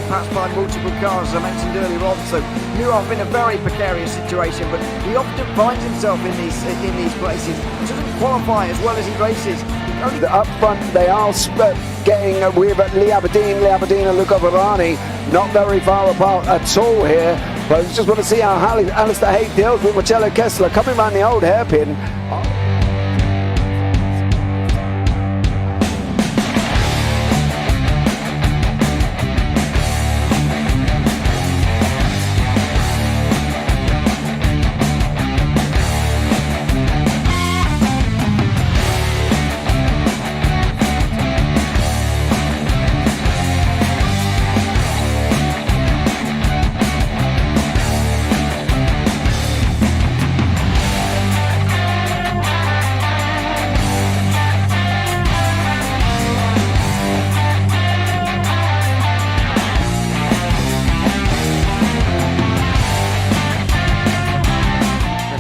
passed by multiple cars, as I mentioned earlier on. So Nurov in a very precarious situation, but he often finds himself in these places. He doesn't qualify as well as he races. Up front, they are getting with Lee Aberdeen and Luca Varani, not very far apart at all here. But I just want to see how Alistair Haig deals with Marcello Kessler coming around the old hairpin.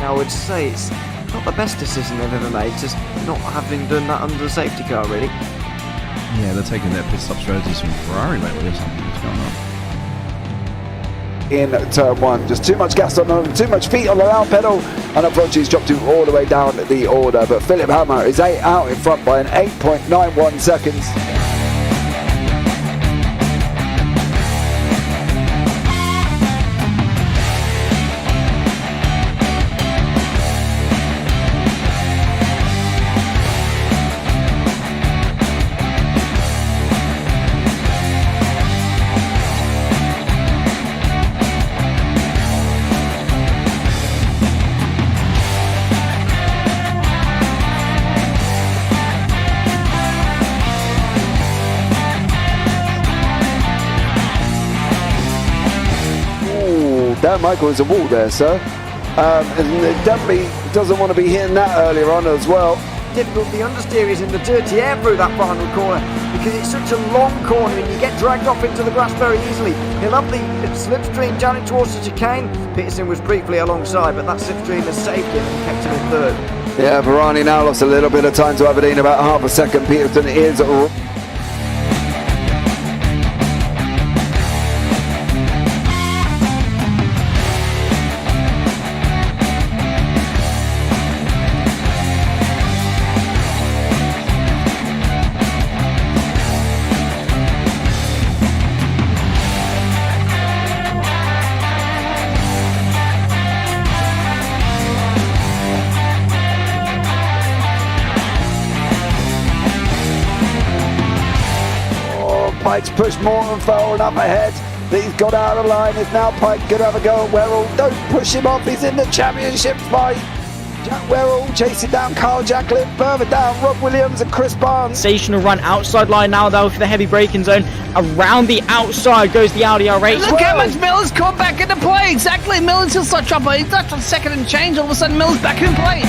I would say it's not the best decision they've ever made, just not having done that under the safety car, really. Yeah, they're taking their pit stop strategies from Ferrari lately or something. What's going on? In turn one, just too much gas on them, too much feet on the out pedal, and unfortunately he's dropped him all the way down the order. But Philip Hammer is out in front by an 8.91 seconds. Dan Michael is a wall there, sir. And it definitely doesn't want to be hitting that earlier on as well. Difficult, the understeer is in the dirty air through that final corner because it's such a long corner and you get dragged off into the grass very easily. He'll have the slipstream down towards the chicane. Peterson was briefly alongside, but that slipstream has saved him and kept him in third. Yeah, Varani now lost a little bit of time to Aberdeen, about half a second. Peterson is Pike's pushed Morton forward up ahead. He's got out of line. Is now Pike going to have a go at Werrell? Don't push him off. He's in the championship fight. Jack Werrell chasing down Carl Jacklin. Further down, Rob Williams and Chris Barnes. Sensational run outside line now though for the heavy braking zone. Around the outside goes the Audi R8. Look how much Miller's caught back into play. Exactly. Miller's still start trouble. He's left on second and change. All of a sudden, Miller's back in play.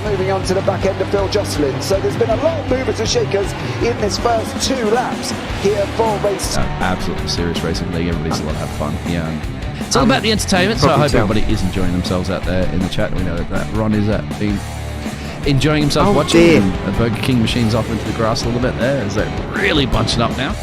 Moving on to the back end of Phil Jocelyn. So there's been a lot of movers and shakers in this first 2 laps here for race. Absolutely serious racing league. Everybody's a lot have fun. Yeah, it's all about the entertainment. So I hope everybody is enjoying themselves out there in the chat. We know that Ron is been enjoying himself watching. The Burger King machine's off into the grass a little bit there. Is that really bunching up now?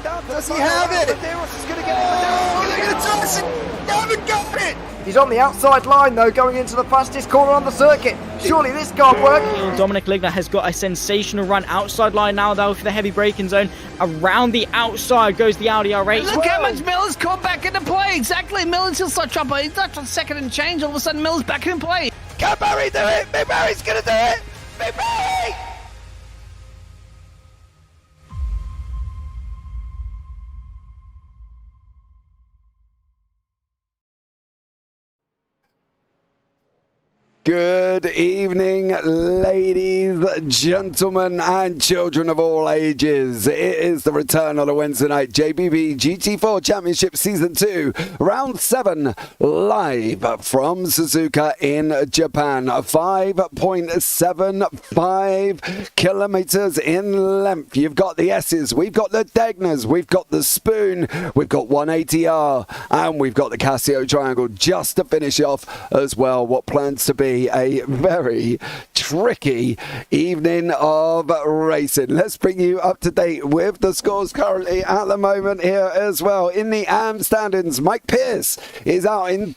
Does he have it? Medeiros is going to get it. Oh, they're going to toss it. They haven't got it. He's on the outside line though, going into the fastest corner on the circuit. Surely this can't work. Dominic Ligner has got a sensational run outside line now though for the heavy braking zone. Around the outside goes the Audi R8. Look how much Miller's caught back into play. Exactly. Miller's still such trouble. He's not on second and change. All of a sudden, Miller's back in play. Can Barry do it? Big Barry's going to do it. Big Barry. Good evening, ladies, gentlemen, and children of all ages. It is the return on a Wednesday night JPB GT4 Championship Season 2, Round 7, live from Suzuka in Japan. 5.75 kilometers in length. You've got the S's, we've got the Degners, we've got the Spoon, we've got 180R, and we've got the Casio Triangle just to finish off as well what plans to be a very tricky evening of racing. Let's bring you up to date with the scores currently at the moment here as well. In the AM standings, Mike Pierce is out in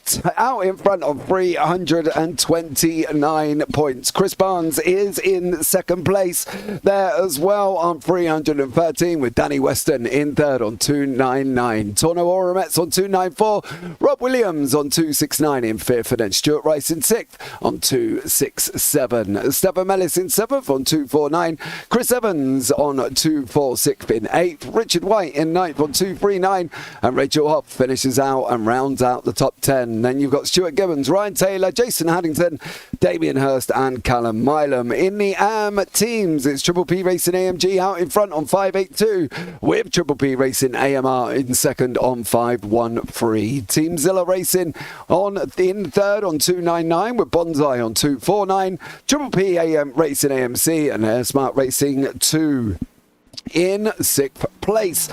front of 329 points. Chris Barnes is in second place there as well on 313, with Danny Weston in third on 299. Torno Orametz on 294. Rob Williams on 269 in fifth, and then Stuart Rice in sixth on 267. Stefan Mellis in seventh on 249. Chris Evans on 246 in eighth. Richard White in ninth on 239. And Rachel Hoff finishes out and rounds out the top 10. Then you've got Stuart Gibbons, Ryan Taylor, Jason Haddington, Damien Hurst and Callum Milam. In the AM teams, it's Triple P Racing AMG out in front on 582, with Triple P Racing AMR in second on 513. Team Zilla Racing in third on 299, with Bonsai on 249. Triple P Racing AMC and Air Smart Racing 2 in sixth place.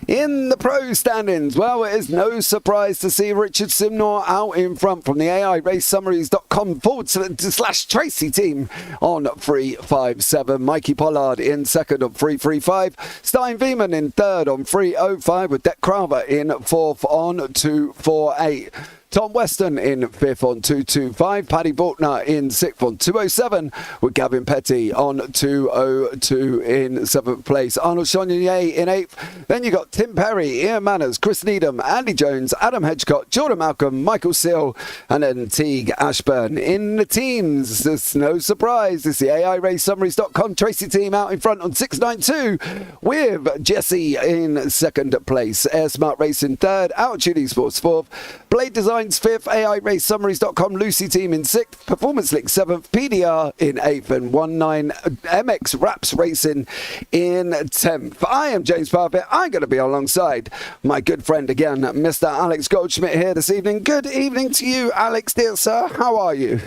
In the pro standings, well, it is no surprise to see Richard Simnor out in front from the AIRaceSummaries.com/Tracy team on 357. Mikey Pollard in second on 335. Stein Veman in third on 305, with Deck Craver in fourth on 248. Tom Weston in fifth on 225. Paddy Bortner in sixth on 207, with Gavin Petty on 202 in seventh place. Arnold Chonier in eighth. Then you got Tim Perry, Ian Manners, Chris Needham, Andy Jones, Adam Hedgecott, Jordan Malcolm, Michael Seal, and then Teague Ashburn. In the teams, there's no surprise. It's the AIRaceSummaries.com Tracy team out in front on 692, with Jesse in second place. Air Smart Racing third, Altitude Esports fourth, Blade Designs fifth, AIRaceSummaries.com Lucy team in sixth, Performance Link seventh, PDR in eighth, and 19 MX Raps Racing in 10th. I am James Parfitt. I'm going to be alongside my good friend again, Mr. Alex Goldschmidt here this evening. Good evening to you, Alex, dear sir. How are you?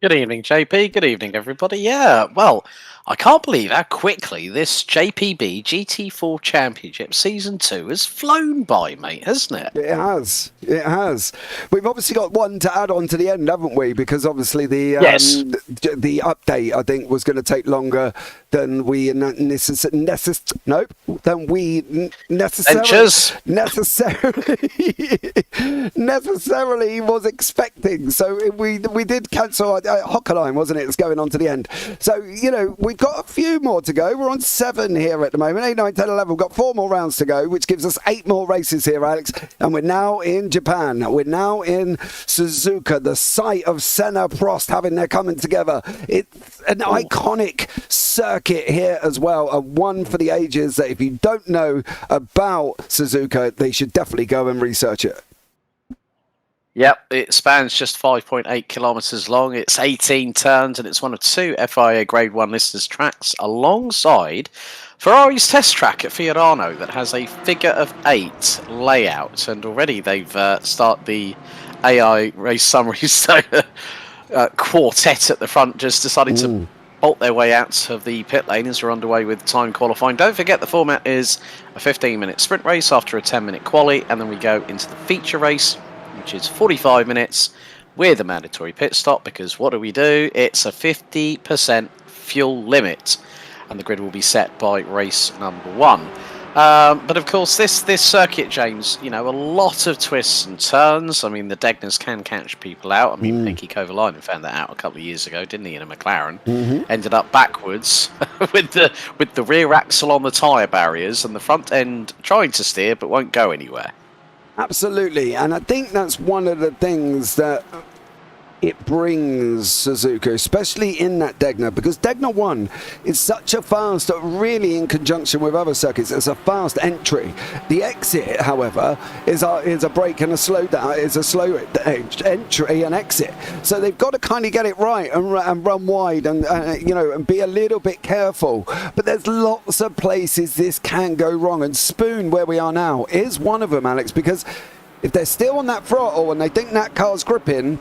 Good evening, JP. Good evening, everybody. Yeah, well, I can't believe how quickly this JPB GT4 Championship Season 2 has flown by, mate, hasn't it? It has. It has. We've obviously got one to add on to the end, haven't we? Because obviously the update, I think, was going to take longer than we necessarily was expecting. So we did cancel Hockenheim, wasn't it? It's going on to the end. So, you know, we've got a few more to go. We're on 7 here at the moment. 8, 9, 10, 11. We've got 4 more rounds to go, which gives us 8 more races here, Alex. And we're now in Japan. We're now in Suzuka, the site of Senna, Prost having their coming together. It's an iconic circuit here as well, a one for the ages that if you don't know about Suzuka, they should definitely go and research it. Yep, it spans just 5.8 kilometres long. It's 18 turns, and it's one of 2 FIA Grade 1 listers tracks alongside Ferrari's test track at Fiorano that has a figure of 8 layout. And already they've started the AI Race Summaries quartet at the front, just deciding to bolt their way out of the pit lane as we're underway with time qualifying. Don't forget the format is a 15-minute sprint race after a 10-minute quali, and then we go into the feature race, which is 45 minutes with a mandatory pit stop, because what do? It's a 50% fuel limit, and the grid will be set by race number 1. But of course, this circuit, James, a lot of twists and turns. I mean, the Degners can catch people out. I mean, Nicky Kovalainen found that out a couple of years ago, didn't he, in a McLaren? Ended up backwards with the rear axle on the tyre barriers and the front end trying to steer but won't go anywhere. Absolutely, and I think that's one of the things that it brings Suzuka, especially in that Degner, because Degner 1 is such a fast, really in conjunction with other circuits, it's a fast entry. The exit, however, is a brake and a slow down, is a slow entry and exit. So they've got to kind of get it right and run wide and and be a little bit careful. But there's lots of places this can go wrong, and Spoon, where we are now, is one of them, Alex, because if they're still on that throttle and they think that car's gripping,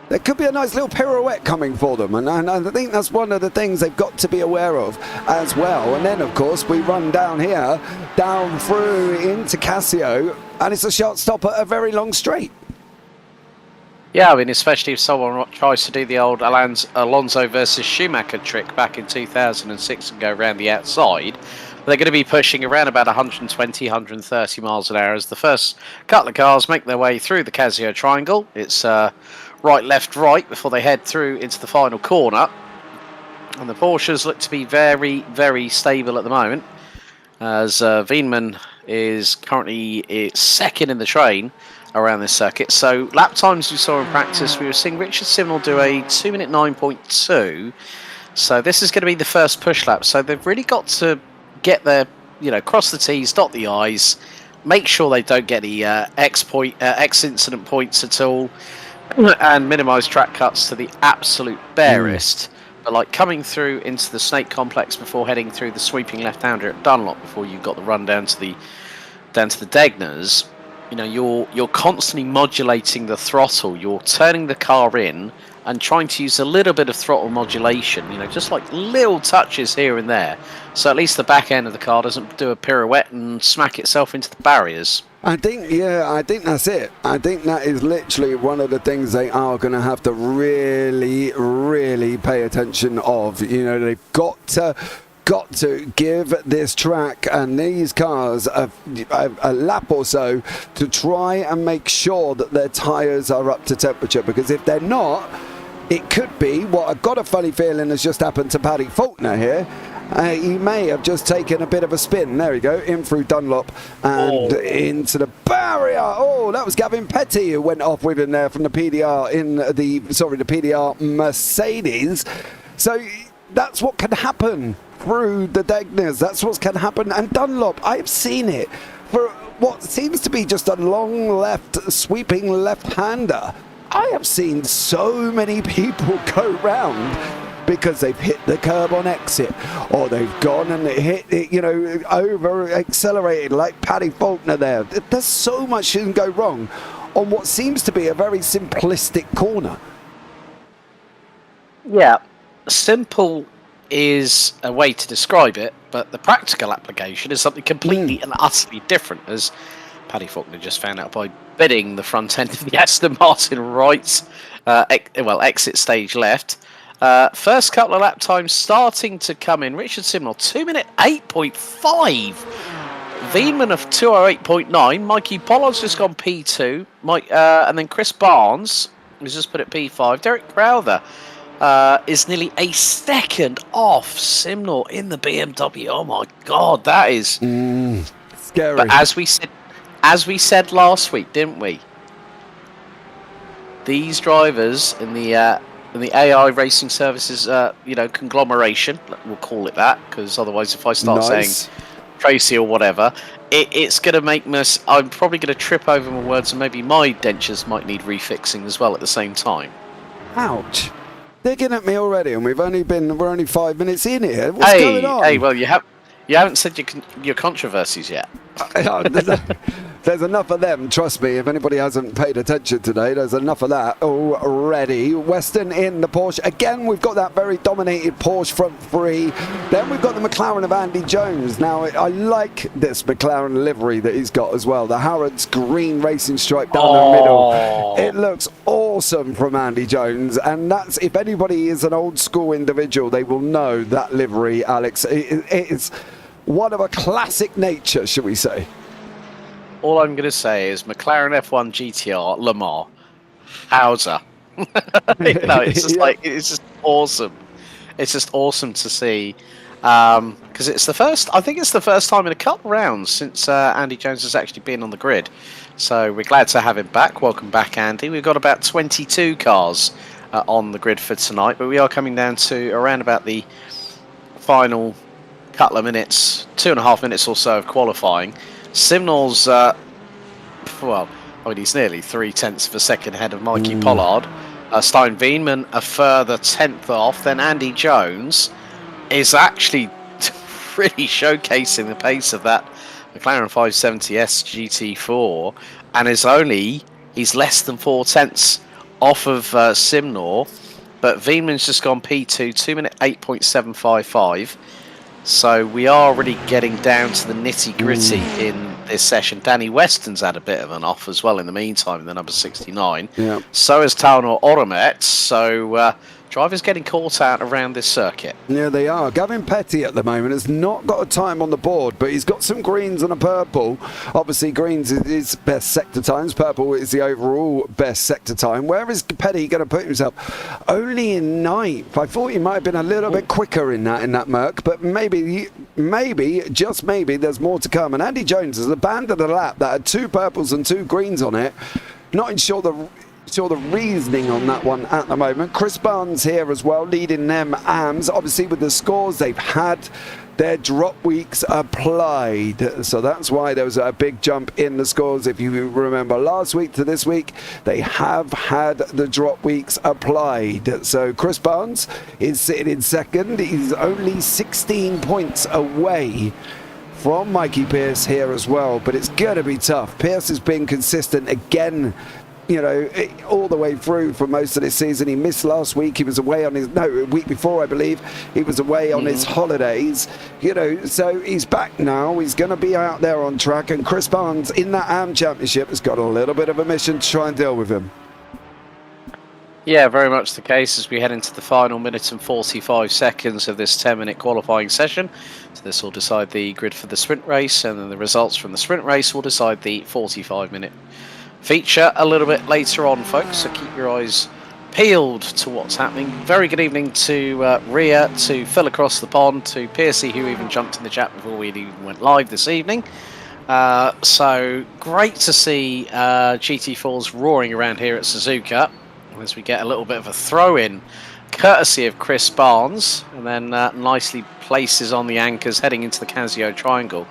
there could be a nice little pirouette coming for them, and I think that's one of the things they've got to be aware of as well. And then, of course, we run down here, down through into Casio, and it's a short stop at a very long straight. Yeah, I mean, especially if someone tries to do the old Alonso versus Schumacher trick back in 2006 and go around the outside, they're going to be pushing around about 120, 130 miles an hour as the first couple of cars make their way through the Casio triangle. It's right, left, right before they head through into the final corner. And the Porsches look to be very, very stable at the moment, as Wienmann is currently second in the train around this circuit. So lap times we saw in practice, we were seeing Richard Simnel do a 2-minute 9.2. So this is going to be the first push lap. So they've really got to get their, cross the T's, dot the I's, make sure they don't get any X incident points at all, and minimise track cuts to the absolute barest. But like coming through into the Snake Complex before heading through the sweeping left-hander at Dunlop before you've got the run down to the Degners, you're constantly modulating the throttle. You're turning the car in and trying to use a little bit of throttle modulation, just like little touches here and there. So at least the back end of the car doesn't do a pirouette and smack itself into the barriers. I think that's it. I think that is literally one of the things they are going to have to really, really pay attention of. They've got to give this track and these cars a lap or so to try and make sure that their tyres are up to temperature, because if they're not, it could be what I've got a funny feeling has just happened to Paddy Faulkner here. He may have just taken a bit of a spin. There we go, in through Dunlop and into the barrier. Oh, that was Gavin Petty who went off with him there from the PDR the PDR Mercedes. So that's what can happen through the Degners. That's what can happen. And Dunlop, I've seen it for what seems to be just a long left, sweeping left-hander. I have seen so many people go round because they've hit the curb on exit, or they've gone and hit it, over accelerated like Paddy Faulkner there. There's so much that can go wrong on what seems to be a very simplistic corner. Yeah, simple is a way to describe it, but the practical application is something completely and utterly different, as Paddy Faulkner just found out by bidding the front end of the Aston Martin right, exit stage left. First couple of lap times starting to come in. Richard Simnel, 2-minute 8.5. Wienmann of 2:08.9. Mikey Pollard's just gone P2. And then Chris Barnes, who's just put at P5. Derek Crowther is nearly a second off Simnel in the BMW. Oh my God, that is scary. But as we said last week, didn't we? These drivers in the AI Racing Services, conglomeration, we'll call it that, because otherwise, if I start saying Tracy or whatever, it's going to make me. I'm probably going to trip over my words, and maybe my dentures might need refixing as well at the same time. Ouch! Digging at me already, and we're only 5 minutes in here. What's going on? Hey, well, you haven't said your controversies yet. There's enough of them, trust me. If anybody hasn't paid attention today, there's enough of that already. Weston in the Porsche. Again, we've got that very dominated Porsche front three. Then we've got the McLaren of Andy Jones. Now, I like this McLaren livery that he's got as well. The Harrods green racing stripe down the middle. It looks awesome from Andy Jones. And that's, if anybody is an old school individual, they will know that livery, Alex. It's one of a classic nature, shall we say? All I'm going to say is McLaren F1 GTR Le Mans. Howza. It's just it's just awesome. It's just awesome to see. Because it's the first time in a couple rounds since Andy Jones has actually been on the grid. So we're glad to have him back. Welcome back, Andy. We've got about 22 cars on the grid for tonight, but we are coming down to around about the final couple of minutes, 2.5 minutes or so of qualifying. Simnor's, he's nearly 0.3 of a second ahead of Mikey Pollard. Stein Veenman a further 10th off. Then Andy Jones is actually really showcasing the pace of that McLaren 570S GT4, and he's less than 0.4 off of Simnor, but Veenman's just gone P2, 2 minute 8.755. So we are really getting down to the nitty gritty in this session. Danny Weston's had a bit of an off as well in the meantime, the number 69. Yeah. So is Taunor Oromet. So drivers getting caught out around this circuit. Yeah, they are. Gavin Petty at the moment has not got a time on the board, but he's got some greens and a purple. Obviously, greens is his best sector times. Purple is the overall best sector time. Where is Petty going to put himself? Only in 9th. I thought he might have been a little bit quicker in that Merc, but maybe, just maybe, there's more to come. And Andy Jones has abandoned a lap that had 2 purples and 2 greens on it. Not sure the reasoning on that one at the moment. Chris Barnes here as well, leading them AMs. Obviously, with the scores they've had, their drop weeks applied. So that's why there was a big jump in the scores. If you remember last week to this week, they have had the drop weeks applied. So Chris Barnes is sitting in second. He's only 16 points away from Mikey Pierce here as well. But it's going to be tough. Pierce has been consistent again, all the way through for most of this season. He missed last week. He was away on a week before, I believe. He was away on his holidays. So he's back now. He's going to be out there on track. And Chris Barnes in that AM Championship has got a little bit of a mission to try and deal with him. Yeah, very much the case as we head into the final minute and 45 seconds of this 10-minute qualifying session. So this will decide the grid for the sprint race, and then the results from the sprint race will decide the 45-minute feature a little bit later on, folks, so keep your eyes peeled to what's happening. Very good evening to Ria, to Phil across the pond, to Piercy, who even jumped in the chat before we even went live this evening. So great to see GT4s roaring around here at Suzuka as we get a little bit of a throw-in courtesy of Chris Barnes, and then nicely places on the anchors heading into the Casio Triangle.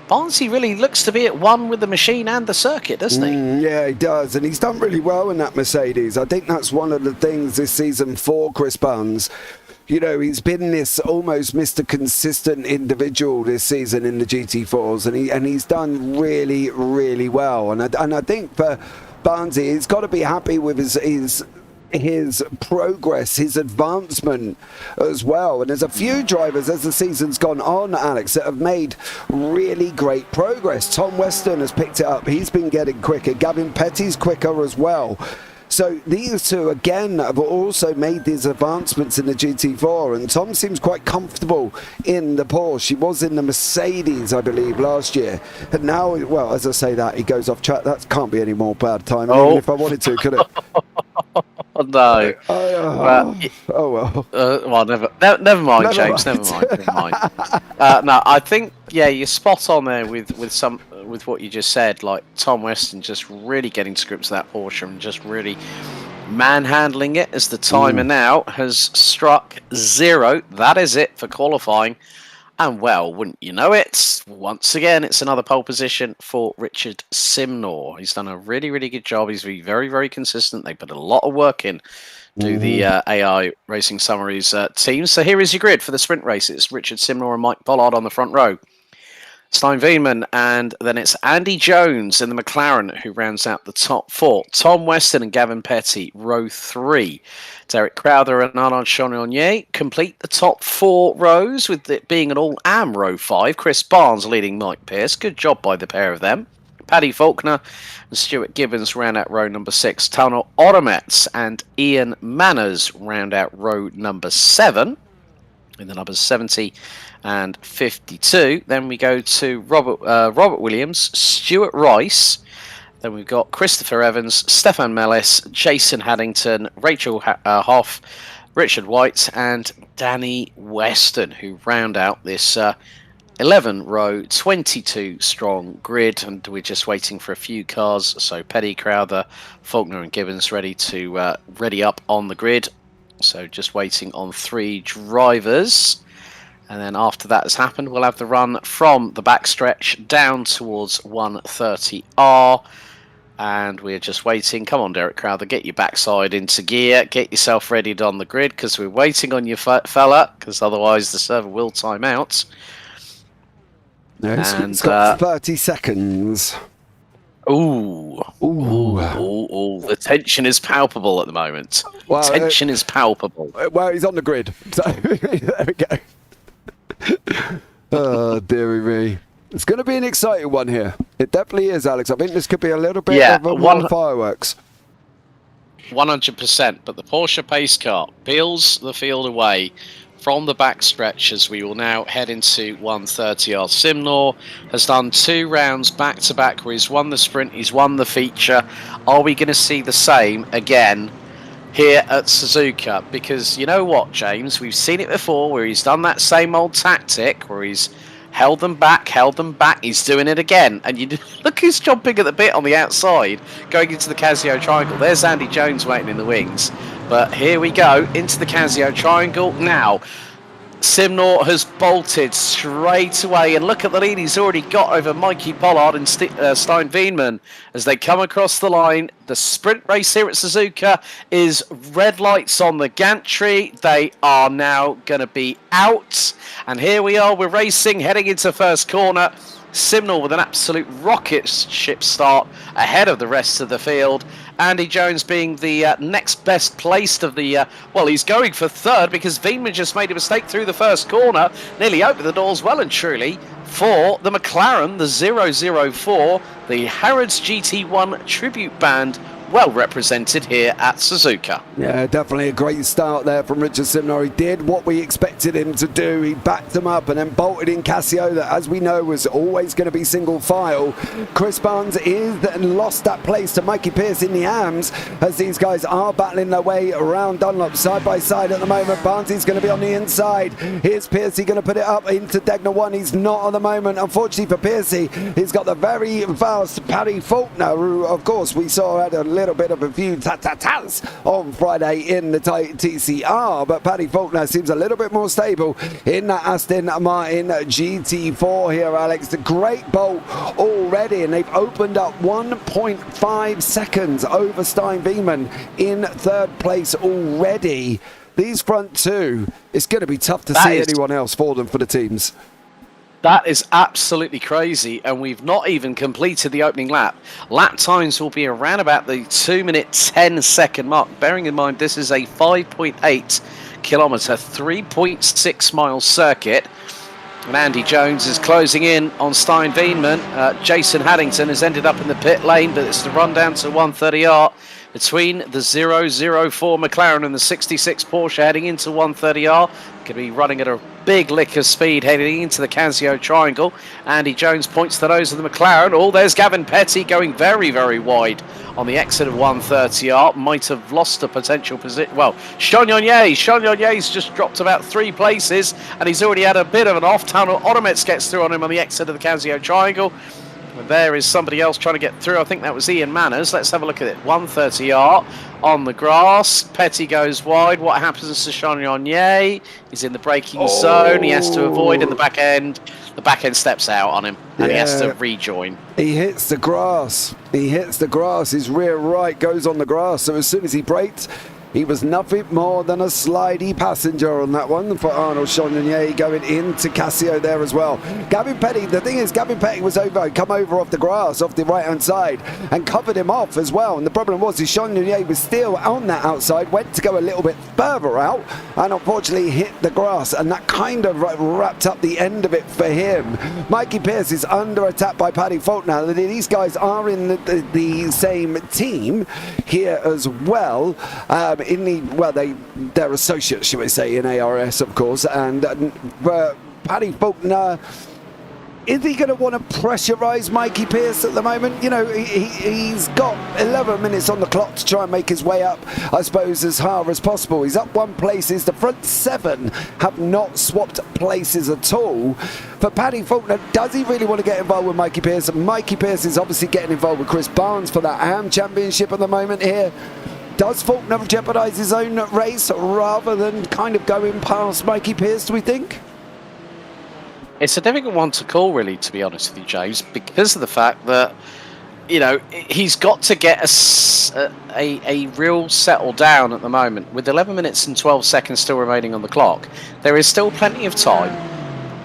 Barnesy really looks to be at one with the machine and the circuit, doesn't he? Yeah, he does, and he's done really well in that Mercedes. I think that's one of the things this season for Chris Barnes. He's been this almost Mr. Consistent individual this season in the GT4s, and he's done really, really well. And I think for Barnesy, he's got to be happy with his progress, his advancement as well. And there's a few drivers as the season's gone on, Alex, that have made really great progress. Tom Weston has picked it up. He's been getting quicker. Gavin Petty's quicker as well. So these two, again, have also made these advancements in the GT4, and Tom seems quite comfortable in the Porsche. He was in the Mercedes, I believe, last year. And now, well, as I say that, he goes off track. That can't be any more bad time. Even if I wanted to, could it? No. Well, never mind, James. Never mind. No, I think you're spot on there with what you just said. Like Tom Weston just really getting to grips with that Porsche and just really manhandling it as the timer now has struck 0. That is it for qualifying. And well, wouldn't you know it, once again, it's another pole position for Richard Simnor. He's done a really, really good job. He's been very, very consistent. They put a lot of work in to the AI Racing Summaries team. So here is your grid for the sprint race. It's Richard Simnor and Mike Pollard on the front row. Stein Veenman, and then it's Andy Jones in the McLaren who rounds out the top 4. Tom Weston and Gavin Petty, row 3. Derek Crowther and Arnaud Chagnon complete the top 4 rows, with it being an all-AM row 5. Chris Barnes leading Mike Pierce. Good job by the pair of them. Paddy Faulkner and Stuart Gibbons round out row number 6. Taunor Oromet and Ian Manners round out row number 7. in the numbers 70 and 52. Then we go to Robert Williams, Stuart Rice. Then we've got Christopher Evans, Stefan Mellis, Jason Haddington, Rachel Hoff, Richard White, and Danny Weston, who round out this 11-row, 22-strong grid. And we're just waiting for a few cars. So Petty, Crowther, Faulkner, and Gibbons ready up on the grid. So just waiting on 3 drivers. And then after that has happened, we'll have the run from the backstretch down towards 130R. And we're just waiting. Come on, Derek Crowther, get your backside into gear. Get yourself readied on the grid, because we're waiting on you, fella, because otherwise the server will time out. No, it's got 30 seconds. Ooh. The tension is palpable at the moment. Well, tension is palpable. Well, he's on the grid. So there we go. Oh, dearie me. It's going to be an exciting one here. It definitely is, Alex. I think this could be a little bit of a fireworks. 100%. But the Porsche pace car peels the field away from the backstretch as we will now head into 130R. Simnor has done 2 rounds back-to-back where he's won the sprint, he's won the feature. Are we going to see the same again here at Suzuka? Because you know what, James? We've seen it before where he's done that same old tactic where he's held them back. He's doing it again. And you look who's jumping at the bit on the outside, going into the Casio triangle. There's Andy Jones waiting in the wings. But here we go, into the Casio triangle. Now, Simnor has bolted straight away. And look at the lead he's already got over Mikey Pollard and Stein Veenman as they come across the line. The sprint race here at Suzuka is red lights on the gantry. They are now going to be out. And here we are, we're racing, heading into first corner. Simnor with an absolute rocket ship start ahead of the rest of the field. Andy Jones being the next best placed of the... well, he's going for third because Veenman just made a mistake through the first corner. Nearly opened the doors well and truly for the McLaren, the 004, the Harrods GT1 tribute band. Well represented here at Suzuka. Yeah, definitely a great start there from Richard Simnor. He did what we expected him to do. He backed them up and then bolted in Casio, that, as we know, was always going to be single file. Chris Barnes lost that place to Mikey Pierce in the AMS, as these guys are battling their way around Dunlop side by side at the moment. Barnes is going to be on the inside. Here's Piercy going to put it up into Degner 1. He's not at the moment. Unfortunately for Piercy, he's got the very fast Paddy Faulkner, who, of course, we saw had a little bit of a few tats on Friday in the TCR, but Paddy Faulkner seems a little bit more stable in that Aston Martin GT4 here, Alex. The great bolt already, and they've opened up 1.5 seconds over Stein Veenman in third place already. These front two, it's going to be tough to see anyone else for them, for the teams. That is absolutely crazy, and we've not even completed the opening lap. Lap times will be around about the 2-minute 10-second mark, bearing in mind this is a 5.8 kilometre, 3.6 mile circuit. And Andy Jones is closing in on Stein Veenman. Jason Haddington has ended up in the pit lane, but it's the run down to 130R between the 004 McLaren and the 66 Porsche heading into 130R. Could be running at a big lick of speed heading into the Casio triangle. Andy Jones points to those of the McLaren. Oh, there's Gavin Petty going very, very wide on the exit of 130R. Might have lost a potential position. Well, Sean Yonye's just dropped about 3 places, and he's already had a bit of an off-tunnel. Odomets gets through on him on the exit of the Casio triangle. And there is somebody else trying to get through. I think that was Ian Manners. Let's have a look at it. 130R on the grass. Petty goes wide. What happens to Sean Yonye? He's in the braking zone. He has to avoid in the back end. The back end steps out on him, and he has to rejoin. He hits the grass. His rear right goes on the grass. So as soon as he braked, he was nothing more than a slidey passenger on that one for Arnold Chagnon going into Casio there as well. Gavin Petty, the thing is, Gavin Petty was come over off the grass, off the right-hand side, and covered him off as well. And the problem was, Chagnon was still on that outside, went to go a little bit further out, and unfortunately hit the grass, and that kind of wrapped up the end of it for him. Mikey Pierce is under attack by Paddy Faulkner. These guys are in the same team here as well. they're associates, shall we say, in ARS, of course, and Paddy Faulkner. Is he going to want to pressurise Mikey Pierce at the moment? You know, he's got 11 minutes on the clock to try and make his way up, I suppose, as hard as possible. He's up 1 places. The front 7 have not swapped places at all. For Paddy Faulkner, does he really want to get involved with Mikey Pierce? Mikey Pierce is obviously getting involved with Chris Barnes for that AM Championship at the moment here. Does Faulkner jeopardise his own race rather than kind of going past Mikey Pierce, do we think? It's a difficult one to call, really, to be honest with you, James, because of the fact that, you know, he's got to get a real settle down at the moment. With 11 minutes and 12 seconds still remaining on the clock, there is still plenty of time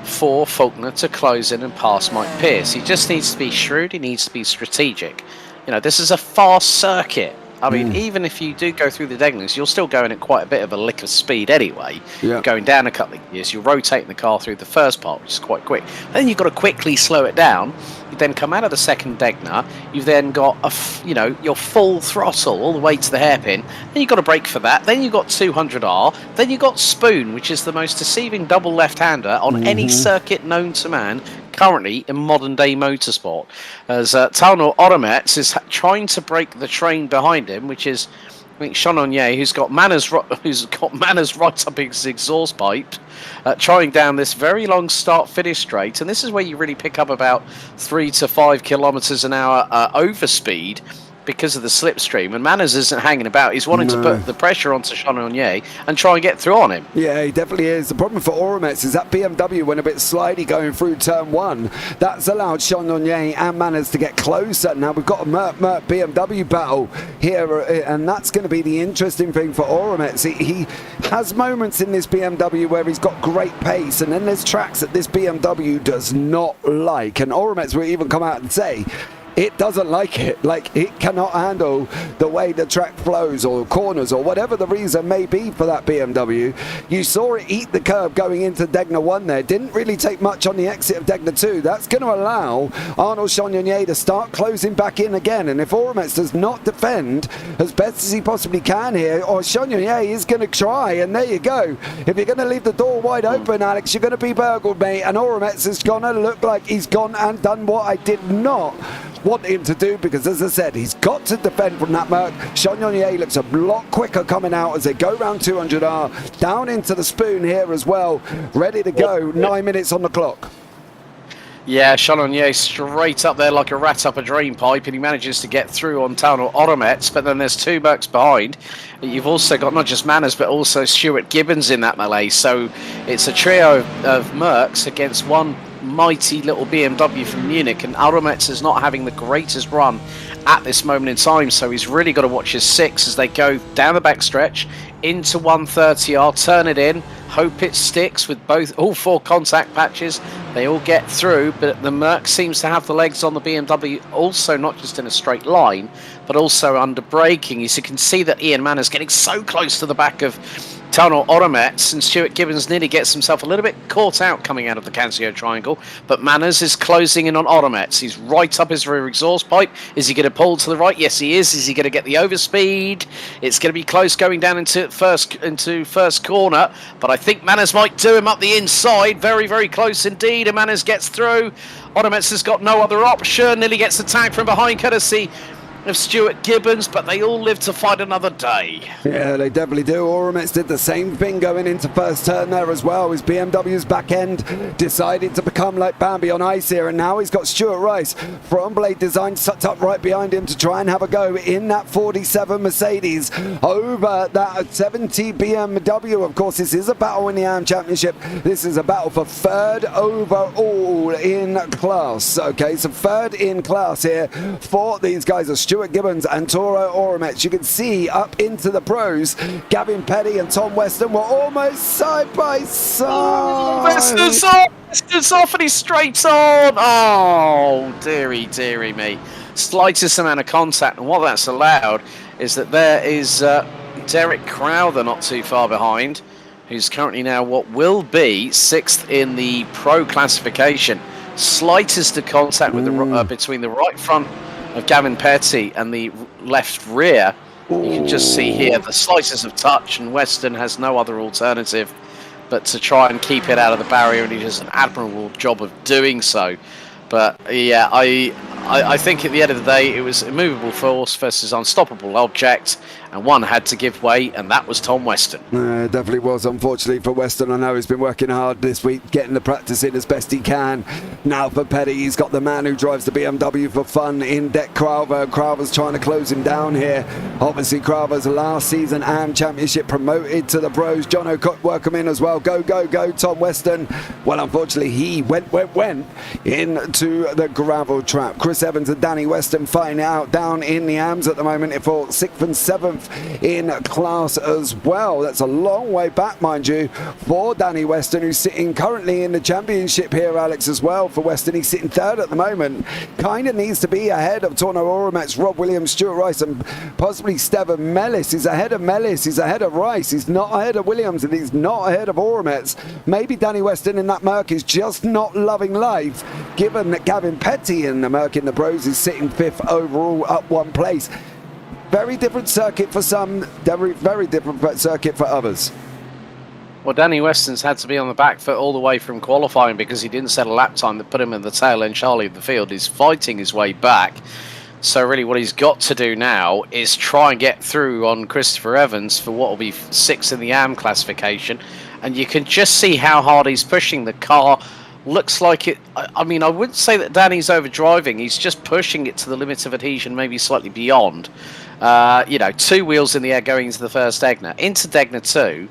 for Faulkner to close in and pass Mike Pierce. He just needs to be shrewd, he needs to be strategic. You know, this is a fast circuit. I mean, even if you do go through the Degners, you're still going at quite a bit of a lick of speed anyway. Yeah. Going down a couple of gears, you're rotating the car through the first part, which is quite quick. Then you've got to quickly slow it down. You then come out of the second Degner. You've then got your full throttle all the way to the hairpin. Then you've got to brake for that. Then you've got 200R. Then you've got Spoon, which is the most deceiving double left-hander on any circuit known to man currently in modern day motorsport, as Tauno Oromets is trying to break the train behind him, which is, I think, Sean Onyé, who's got manners right up his exhaust pipe, trying down this very long start-finish straight. And this is where you really pick up about 3 to 5 kilometers an hour overspeed because of the slipstream, and Manners isn't hanging about. He's wanting to put the pressure onto Sean Onyé and try and get through on him. Yeah, he definitely is. The problem for Oromets is that BMW went a bit slidey going through turn 1. That's allowed Sean Onyé and Manners to get closer. Now we've got a Merc BMW battle here, and that's going to be the interesting thing for Oromets. He has moments in this BMW where he's got great pace, and then there's tracks that this BMW does not like, and Oromets will even come out and say it doesn't like it. Like, it cannot handle the way the track flows or corners or whatever the reason may be for that BMW. You saw it eat the curb going into Degner 1 there. Didn't really take much on the exit of Degner 2. That's going to allow Arnaud Chagnon to start closing back in again. And if Oromets does not defend as best as he possibly can here, or Chagnon is going to try, and there you go. If you're going to leave the door wide open, Alex, you're going to be burgled, mate. And Oromets is going to look like he's gone and done what I did not want him to do, because, as I said, he's got to defend from that Merc. Chagnon looks a lot quicker coming out as they go round 200R, down into the Spoon here as well, ready to go. 9 minutes on the clock. Yeah, Chagnon straight up there like a rat up a drain pipe, and he manages to get through on Tauno Oromets, but then there's 2 Mercs behind. You've also got not just Manners, but also Stuart Gibbons in that melee, so it's a trio of Mercs against one mighty little BMW from Munich, and Oromets is not having the greatest run at this moment in time, so he's really got to watch his 6 as they go down the backstretch into 130R, turn it in, hope it sticks with all 4 contact patches. They all get through, but the Merc seems to have the legs on the BMW also, not just in a straight line, but also under braking. As you can see that Ian Manners getting so close to the back of Tauno Oromets, and Stuart Gibbons nearly gets himself a little bit caught out coming out of the Canzio triangle, but Manners is closing in on Oromets. He's right up his rear exhaust pipe. Is he going to pull to the right? Yes, he is. Is he going to get the overspeed? It's going to be close going down into first corner, but I think Manners might do him up the inside. Very, very close indeed, and Manners gets through. Oromets has got no other option. Nearly gets the tag from behind, courtesy of Stuart Gibbons, but they all live to fight another day. Yeah, they definitely do. Oromets did the same thing going into first turn there as well. His BMW's back end decided to become like Bambi on ice here, and now he's got Stuart Rice from Blade Design sucked up right behind him to try and have a go in that 47 Mercedes over that 70 BMW. Of course, this is a battle in the AM Championship. This is a battle for 3rd overall in class. Okay, so 3rd in class here for these guys are Stuart Gibbons and Tauno Oromets. You can see up into the pros, Gavin Petty and Tom Weston were almost side by side. Weston's off and he's straight on. Oh, dearie me. Slightest amount of contact, and what that's allowed is that there is Derek Crowther not too far behind, who's currently now what will be 6th in the pro classification. Slightest of contact with the between the right front of Gavin Petty and the left rear You can just see here the slices of touch, and Weston has no other alternative but to try and keep it out of the barrier, and he does an admirable job of doing so. But yeah, I think at the end of the day, it was immovable force versus unstoppable object, and one had to give way, and that was Tom Weston. It definitely was, unfortunately, for Weston. I know he's been working hard this week, getting the practice in as best he can. Now for Petty, he's got the man who drives the BMW for fun in Deck Crowther. Crowther's trying to close him down here. Obviously, Crowther's last season AM Championship promoted to the pros. John O'Cook work him in as well. Go, go, go, Tom Weston. Well, unfortunately, he went into the gravel trap. Chris Evans and Danny Weston fighting it out down in the AMs at the moment for 6th and 7th in class as well. That's a long way back, mind you, for Danny Weston, who's sitting currently in the championship here, Alex, as well. For Weston, he's sitting 3rd at the moment. Kind of needs to be ahead of Torno Orometz, Rob Williams, Stuart Rice, and possibly Steven Mellis. He's ahead of Mellis, he's ahead of Rice, he's not ahead of Williams, and he's not ahead of Orometz. Maybe Danny Weston in that Merc is just not loving life, given that Gavin Petty in the Merc in the pros is sitting 5th overall, up 1 place. Very different circuit for some, very different circuit for others. Well, Danny Weston's had to be on the back foot all the way from qualifying because he didn't set a lap time that put him in the tail end Charlie of the field. He's fighting his way back. So really what he's got to do now is try and get through on Christopher Evans for what will be 6th in the AM classification. And you can just see how hard he's pushing. The car looks like it. I mean, I wouldn't say that Danny's overdriving. He's just pushing it to the limits of adhesion, maybe slightly beyond. 2 wheels in the air going into the first Degner, into Degner 2.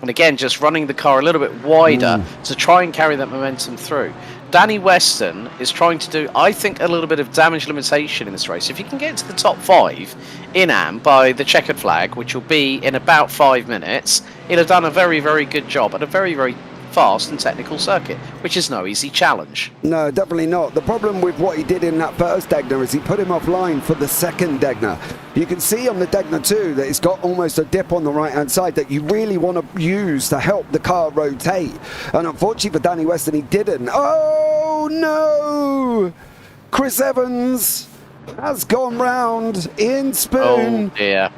And again, just running the car a little bit wider to try and carry that momentum through. Danny Weston is trying to do, I think, a little bit of damage limitation in this race. If you can get to the top 5 in AM by the checkered flag, which will be in about 5 minutes, he'll have done a very, very good job at a very, very fast and technical circuit, which is no easy challenge. No, definitely not. The problem with what he did in that first Degner is he put him offline for the second Degner. You can see on the Degner 2 that it's got almost a dip on the right hand side that you really want to use to help the car rotate, and unfortunately for Danny Weston, he didn't. Oh no! Chris Evans has gone round in spoon. Oh dear.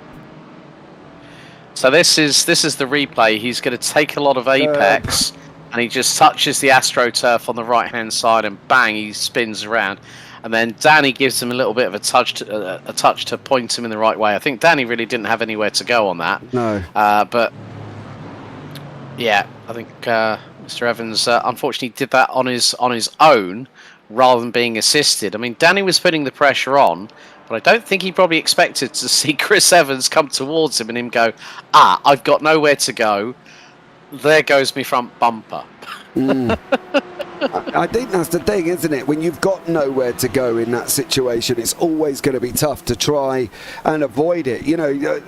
So this is the replay. He's going to take a lot of apex, and he just touches the AstroTurf on the right hand side, and bang, he spins around. And then Danny gives him a little bit of a touch to point him in the right way. I think Danny really didn't have anywhere to go on that. No. But yeah, I think Mr. Evans unfortunately did that on his own rather than being assisted. I mean, Danny was putting the pressure on, but I don't think he probably expected to see Chris Evans come towards him and him go, I've got nowhere to go. There goes me front bumper. I think that's the thing, isn't it? When you've got nowhere to go in that situation, it's always going to be tough to try and avoid it. You know,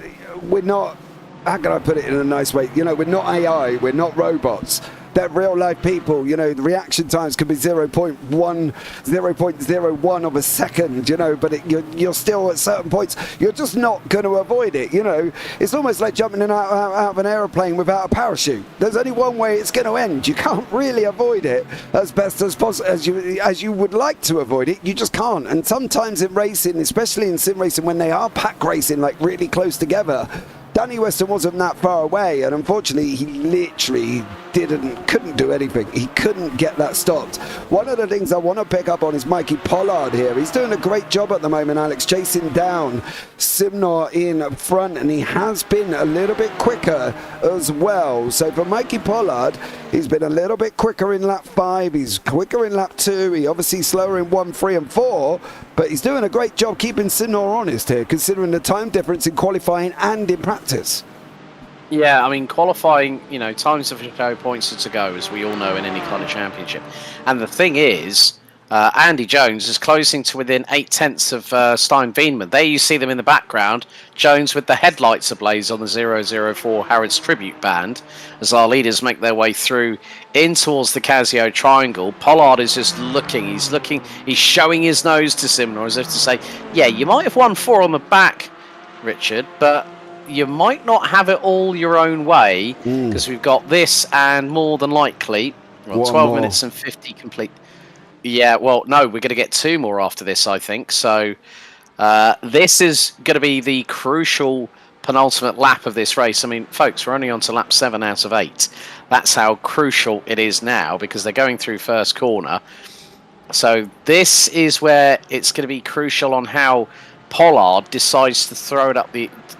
we're not, how can I put it in a nice way? You know, we're not AI, we're not robots. They're real life people. You know, the reaction times could be 0.01 of a second, you know, but you're still at certain points, you're just not going to avoid it. You know, it's almost like jumping in out of an aeroplane without a parachute. There's only one way it's going to end. You can't really avoid it as best as possible, as you would like to avoid it. You just can't. And sometimes in racing, especially in sim racing, when they are pack racing, like really close together, Danny Weston wasn't that far away, and unfortunately he literally couldn't do anything. He couldn't get that stopped. One of the things I want to pick up on is Mikey Pollard here. He's doing a great job at the moment, Alex, chasing down Simnor in front, and he has been a little bit quicker as well. So for Mikey Pollard, he's been a little bit quicker in lap 5, he's quicker in lap 2, he obviously slower in 1, 3 and 4, but he's doing a great job keeping Simnor honest here, considering the time difference in qualifying and in practice. Yeah, I mean, qualifying, you know, times of show, points to go, as we all know in any kind of championship. And the thing is, Andy Jones is closing to within 0.8 of Stein Wienman. There you see them in the background. Jones with the headlights ablaze on the 004 Harrods Tribute Band as our leaders make their way through in towards the Casio Triangle. Pollard is just looking. He's showing his nose to Simnor as if to say, yeah, you might have won 4 on the back, Richard, but you might not have it all your own way, because we've got this and more than likely 12 minutes and 50 complete. Yeah, well, no, we're going to get 2 more after this, I think. So this is going to be the crucial penultimate lap of this race. I mean, folks, we're only on to lap 7 out of 8. That's how crucial it is now, because they're going through first corner. So this is where it's going to be crucial on how Pollard decides to throw it up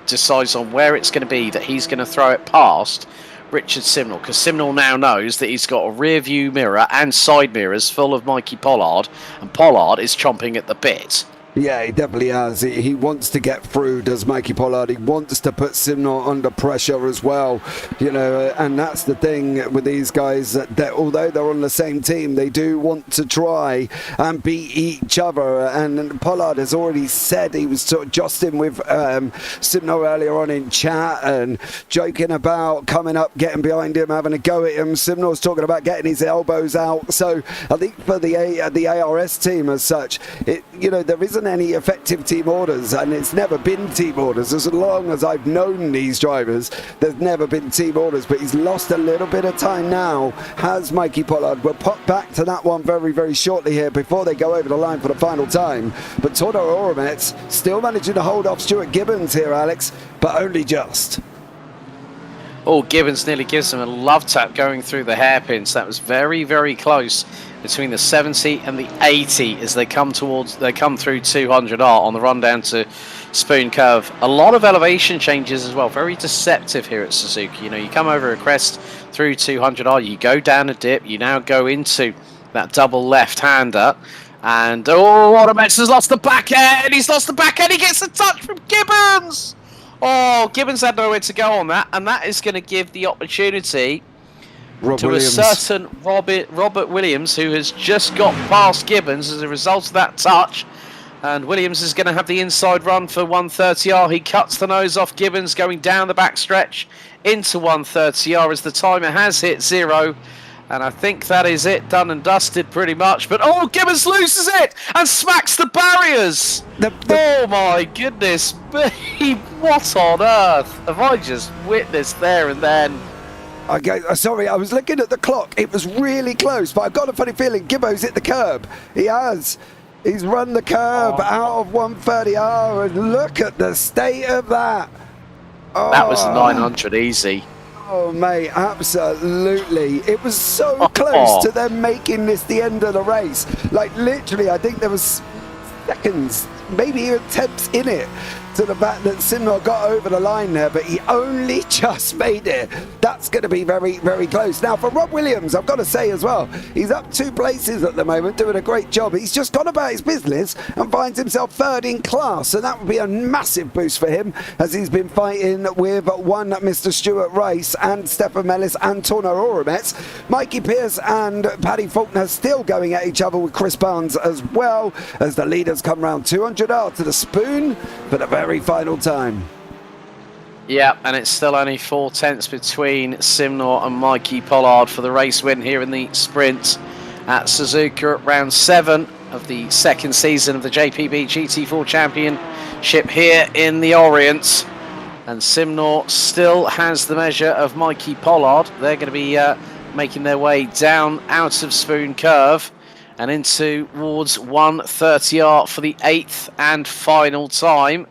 decides on where it's going to be that he's going to throw it past Richard Simnall, because Simnall now knows that he's got a rear view mirror and side mirrors full of Mikey Pollard, and Pollard is chomping at the bit. Yeah, he definitely has. He wants to get through, does Mikey Pollard. He wants to put Simnall under pressure as well, you know, and that's the thing with these guys, that although they're on the same team, they do want to try and beat each other. And Pollard has already said, he was sort of jousting with Simnall earlier on in chat and joking about coming up, getting behind him, having a go at him. Simnall's talking about getting his elbows out. So I think for the ARS team as such, you know, there isn't any effective team orders, and it's never been team orders. As long as I've known these drivers, there's never been team orders, but he's lost a little bit of time now, has Mikey Pollard. We'll pop back to that one very, very shortly here before they go over the line for the final time. But Tordo Oromets still managing to hold off Stuart Gibbons here, Alex, but only just. Oh, Gibbons nearly gives him a love tap going through the hairpins. That was very, very close between the 70 and the 80 as they come through 200R on the run down to Spoon Curve. A lot of elevation changes as well. Very deceptive here at Suzuka. You know, you come over a crest through 200R, you go down a dip, you now go into that double left-hander. And, Oromets has lost the back end. He's lost the back end. He gets a touch from Gibbons. Oh, Gibbons had nowhere to go on that, and that is going to give the opportunity to a certain Robert Williams, who has just got past Gibbons as a result of that touch. And Williams is going to have the inside run for 130R. He cuts the nose off Gibbons going down the back stretch into 130R as the timer has hit 0. And I think that is it, done and dusted pretty much. But, Gibbons loses it and smacks the barriers. Oh, my goodness me. What on earth have I just witnessed there and then? Okay, sorry, I was looking at the clock. It was really close, but I've got a funny feeling Gibbo's hit the curb. He has. He's run the curb out of 130R, and look at the state of that. That was 900 easy. Oh, mate, absolutely. It was so close to them making this the end of the race. Like, literally, I think there was seconds, maybe even tenths in it, to the fact that Simnall got over the line there, but he only just made it. That's going to be very, very close. Now, for Rob Williams, I've got to say as well, he's up 2 places at the moment, doing a great job. He's just gone about his business and finds himself 3rd in class, so that would be a massive boost for him, as he's been fighting with one Mr. Stuart Rice and Stefan Mellis and Torno Oromets. Mikey Pierce and Paddy Faulkner still going at each other with Chris Barnes as well, as the leaders come round 200R to the Spoon for the very final time. Yeah, and it's still only 4 tenths between Simnall and Mikey Pollard for the race win here in the sprint at Suzuka at round 7 of the 2nd season of the JPB GT4 Championship here in the Orient. And Simnall still has the measure of Mikey Pollard. They're going to be making their way down out of Spoon Curve and into towards 130R for the 8th and final time.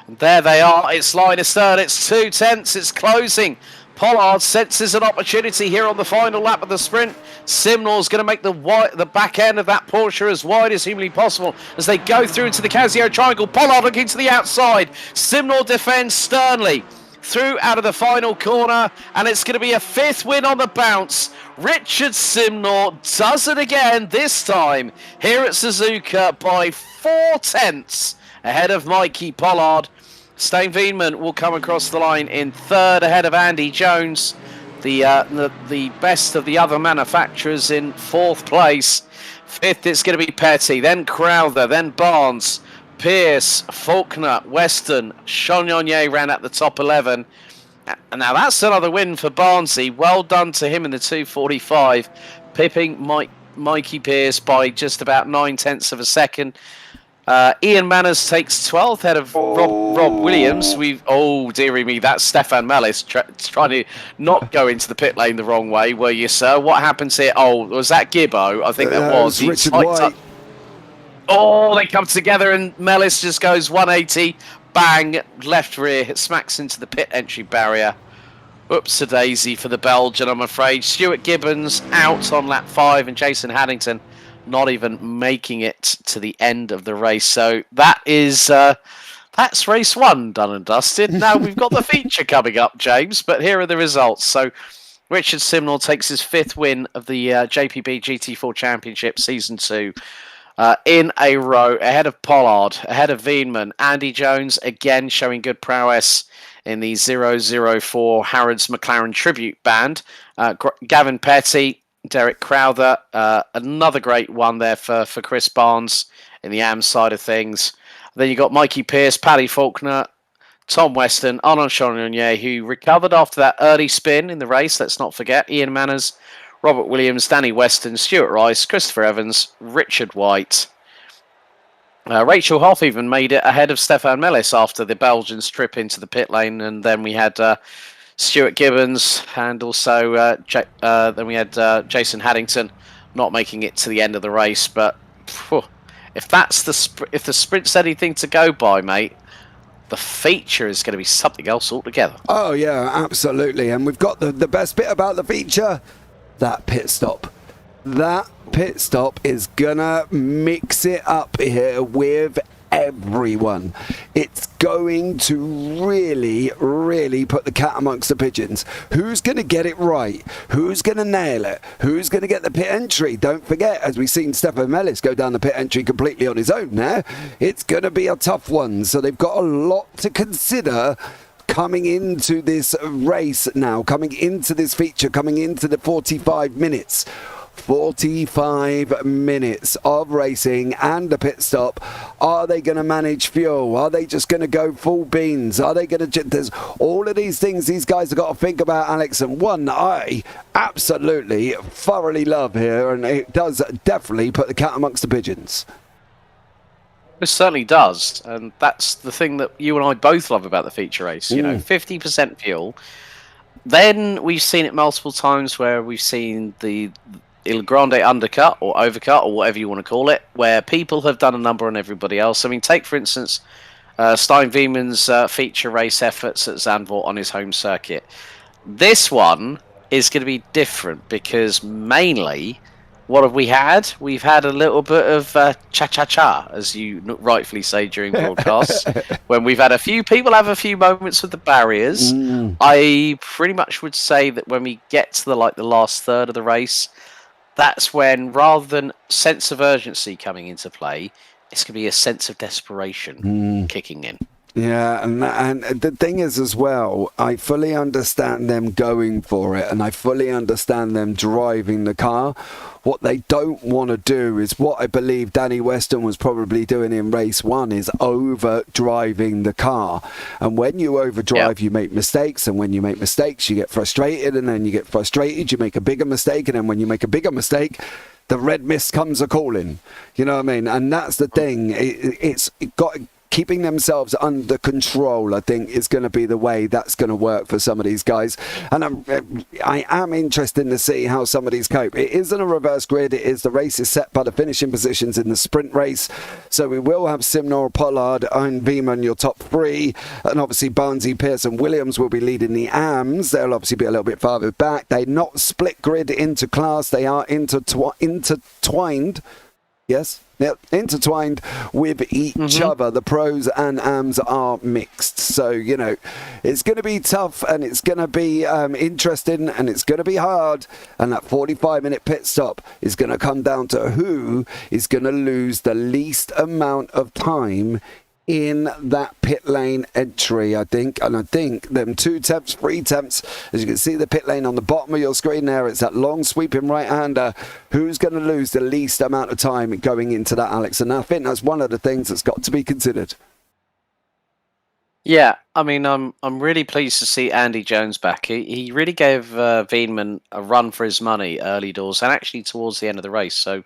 And there they are, it's line astern, it's 2 tenths, it's closing. Pollard senses an opportunity here on the final lap of the sprint. Simnall's going to make the back end of that Porsche as wide as humanly possible as they go through into the Casio triangle. Pollard looking to the outside. Simnall defends sternly through out of the final corner, and it's going to be a 5th win on the bounce. Richard Simnall does it again, this time here at Suzuka by 4 tenths ahead of Mikey Pollard. Stijn Wienman will come across the line in 3rd ahead of Andy Jones. The best of the other manufacturers in 4th place. 5th it's going to be Petty, then Crowther, then Barnes, Pierce, Faulkner, Weston, Chagnon ran at the top 11. And now that's another win for Barnesy. Well done to him in the 245, pipping Mikey Pierce by just about 9 tenths of a second. Ian Manners takes 12th ahead of Rob Williams. Dearie me, that's Stefan Mellis trying to not go into the pit lane the wrong way, were you, sir? What happens here? Was that Gibbo? I think that was. Richard White. They come together and Mellis just goes 180 Bang, left rear, hit smacks into the pit entry barrier. Oops, a daisy for the Belgian, I'm afraid. Stuart Gibbons out on lap 5 and Jason Haddington not even making it to the end of the race. So that is that's race 1 done and dusted. Now we've got the feature coming up, James, but here are the results. So Richard Simnall takes his 5th win of the JPB GT4 Championship Season 2 in a row, ahead of Pollard, ahead of Veenman. Andy Jones, again, showing good prowess in the 004 Harrods McLaren Tribute Band. Gavin Petty, Derek Crowther, another great one there for Chris Barnes in the AM side of things. Then you got Mikey Pierce, Paddy Faulkner, Tom Weston, Arnaud Chagnon, who recovered after that early spin in the race, let's not forget. Ian Manners, Robert Williams, Danny Weston, Stuart Rice, Christopher Evans, Richard White. Rachel Hoff even made it ahead of Stefan Mellis after the Belgians trip into the pit lane. And then we had Stuart Gibbons and also then we had Jason Haddington not making it to the end of the race. But if that's if the sprint's anything to go by, mate, the feature is going to be something else altogether. Oh yeah, absolutely. And we've got the best bit about the feature, that pit stop. That pit stop is gonna mix it up here with everyone. It's going to really, really put the cat amongst the pigeons. Who's going to get it right? Who's going to nail it? Who's going to get the pit entry? Don't forget, as we've seen Stefan Mellis go down the pit entry completely on his own there, it's going to be a tough one. So they've got a lot to consider coming into this race now, coming into this feature, coming into the 45 minutes. 45 minutes of racing and a pit stop. Are they going to manage fuel? Are they just going to go full beans? Are they going to... There's all of these things these guys have got to think about, Alex, and one that I absolutely thoroughly love here, and it does definitely put the cat amongst the pigeons. It certainly does, and that's the thing that you and I both love about the feature race. You know, 50% fuel. Then we've seen it multiple times where we've seen the Il Grande undercut or overcut or whatever you want to call it, where people have done a number on everybody else. I mean, take for instance Stein Wieman's feature race efforts at Zandvoort on his home circuit. This one is going to be different because mainly, what have we had? We've had a little bit of cha-cha-cha, as you rightfully say during broadcasts, when we've had a few people have a few moments with the barriers. I pretty much would say that when we get to the last third of the race, that's when, rather than sense of urgency coming into play, it's going to be a sense of desperation kicking in. Yeah, and the thing is as well, I fully understand them going for it, and I fully understand them driving the car. What they don't want to do is what I believe Danny Weston was probably doing in race 1, is over-driving the car. And when you overdrive, you make mistakes, and when you make mistakes, you get frustrated, and then you get frustrated, you make a bigger mistake, and then when you make a bigger mistake, the red mist comes a-calling. You know what I mean? And that's the thing. It's got... Keeping themselves under control, I think, is going to be the way that's going to work for some of these guys. And I am interested to see how some of these cope. It isn't a reverse grid. It is the race is set by the finishing positions in the sprint race. So we will have Simnor, Pollard, and Wieman, your top 3. And obviously Barnesy, Pierce and Williams will be leading the AMs. They'll obviously be a little bit farther back. They're not split grid into class. They are intertwined. Yes? Yep, intertwined with each other. The pros and AMs are mixed. So, you know, it's going to be tough, and it's going to be interesting, and it's going to be hard. And that 45-minute pit stop is going to come down to who is going to lose the least amount of time in that pit lane entry, I think. And I think them 2 temps, 3 temps, as you can see the pit lane on the bottom of your screen there, it's that long sweeping right-hander. Who's going to lose the least amount of time going into that, Alex? And I think that's one of the things that's got to be considered. Yeah, I mean, I'm really pleased to see Andy Jones back. He really gave Wieman a run for his money early doors and actually towards the end of the race. So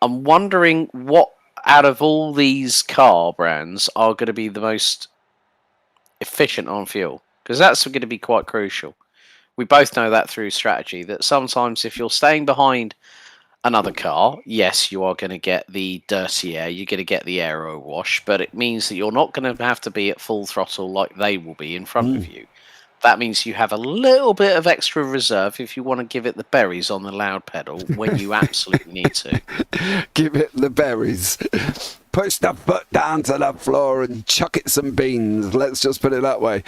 I'm wondering what out of all these car brands are going to be the most efficient on fuel, because that's going to be quite crucial. We both know that through strategy, that sometimes if you're staying behind another car, yes, you are going to get the dirty air, you're going to get the aero wash, but it means that you're not going to have to be at full throttle like they will be in front of you. That means you have a little bit of extra reserve if you want to give it the berries on the loud pedal when you absolutely need to. Give it the berries. Push the foot down to the floor and chuck it some beans. Let's just put it that way.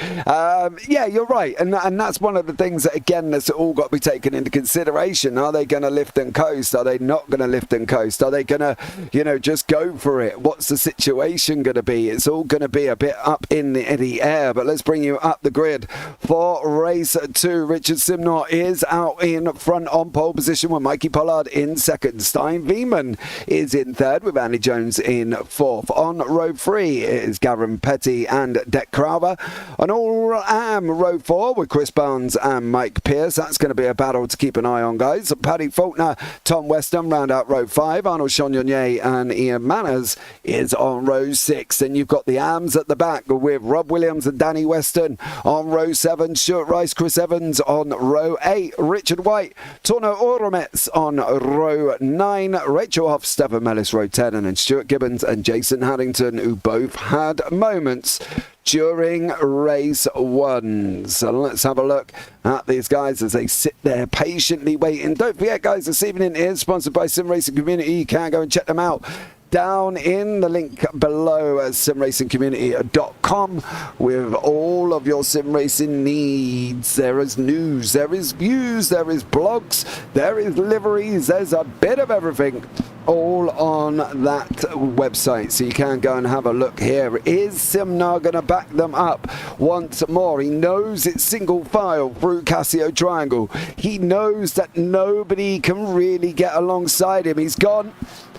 Yeah, you're right. And that's one of the things that, again, that's all got to be taken into consideration. Are they going to lift and coast? Are they not going to lift and coast? Are they going to, just go for it? What's the situation going to be? It's all going to be a bit up in the air. But let's bring you up the grid for race 2. Richard Simnor is out in front on pole position with Mikey Pollard in second. Stein Veman is in third with Andy Jones in fourth. On row 3 is Gavin Petty and Dec Crowther. On All-Am row 4 with Chris Barnes and Mike Pierce. That's going to be a battle to keep an eye on, guys. Paddy Faulkner, Tom Weston round out row 5. Arnold Chagnon and Ian Manners is on row 6. Then you've got the AMs at the back with Rob Williams and Danny Weston on row 7. Stuart Rice, Chris Evans on row 8. Richard White, Torno Oromets on row 9. Rachel Hoff, Stefan Mellis row 10, and then Stuart Gibbons and Jason Haddington, who both had moments during race 1. So let's have a look at these guys as they sit there patiently waiting. Don't forget, guys, this evening is sponsored by Sim Racing Community. You can go and check them out down in the link below at simracingcommunity.com with all of your sim racing needs. There is news, there is views, there is blogs, there is liveries, there's a bit of everything all on that website, so you can go and have a look here. Is Simnar going to back them up once more? He knows it's single file through Casio Triangle. He knows that nobody can really get alongside him. He's gone.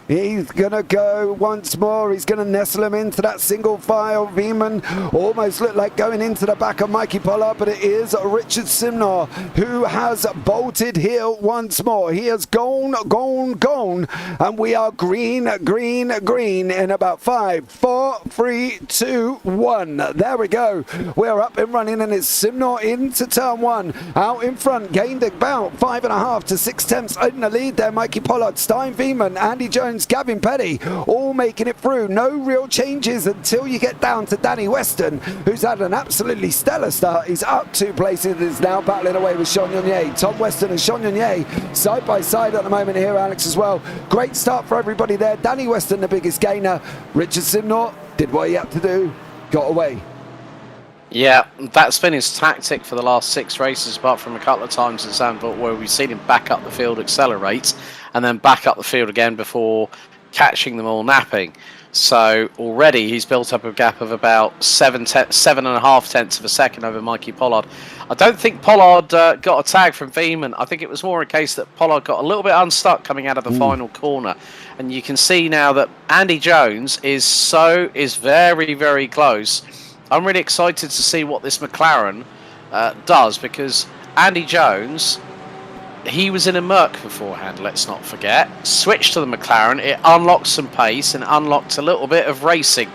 He's going to go once more. He's going to nestle him into that single file. Veman almost looked like going into the back of Mikey Pollard, but it is Richard Simnar who has bolted here once more. He has gone, and we are green in about 5, 4, 3, 2, 1. There we go. We're up and running, and it's Simnar into turn 1. Out in front, gained about 5.5 to 6 tenths in the lead there. Mikey Pollard, Stein Veman, Andy Jones, Gavin Petty, all making it through. No real changes until you get down to Danny Weston, who's had an absolutely stellar start. He's up 2 places, is now battling away with Chagnon. Tom Weston and Chagnon side by side at the moment here, Alex, as well. Great start for everybody there. Danny Weston, the biggest gainer. Richard Simnor did what he had to do, got away. Yeah, that's been his tactic for the last 6 races, apart from a couple of times at Zandvoort where we've seen him back up the field, accelerate, and then back up the field again before catching them all napping. So already he's built up a gap of about 7.5 tenths of a second over Mikey Pollard. I don't think Pollard got a tag from Veman. I think it was more a case that Pollard got a little bit unstuck coming out of the final corner. And you can see now that Andy Jones is very, very close. I'm really excited to see what this McLaren does, because Andy Jones, he was in a Merc beforehand, let's not forget. Switched to the McLaren, it unlocked some pace and unlocked a little bit of racing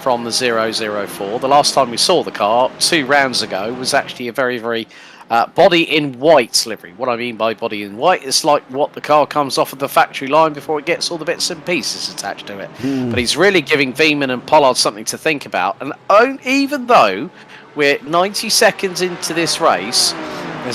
from the 004. The last time we saw the car 2 rounds ago was actually a very, very body in white livery. What I mean by body in white is like what the car comes off of the factory line before it gets all the bits and pieces attached to it. But he's really giving Veman and Pollard something to think about. And even though we're 90 seconds into this race,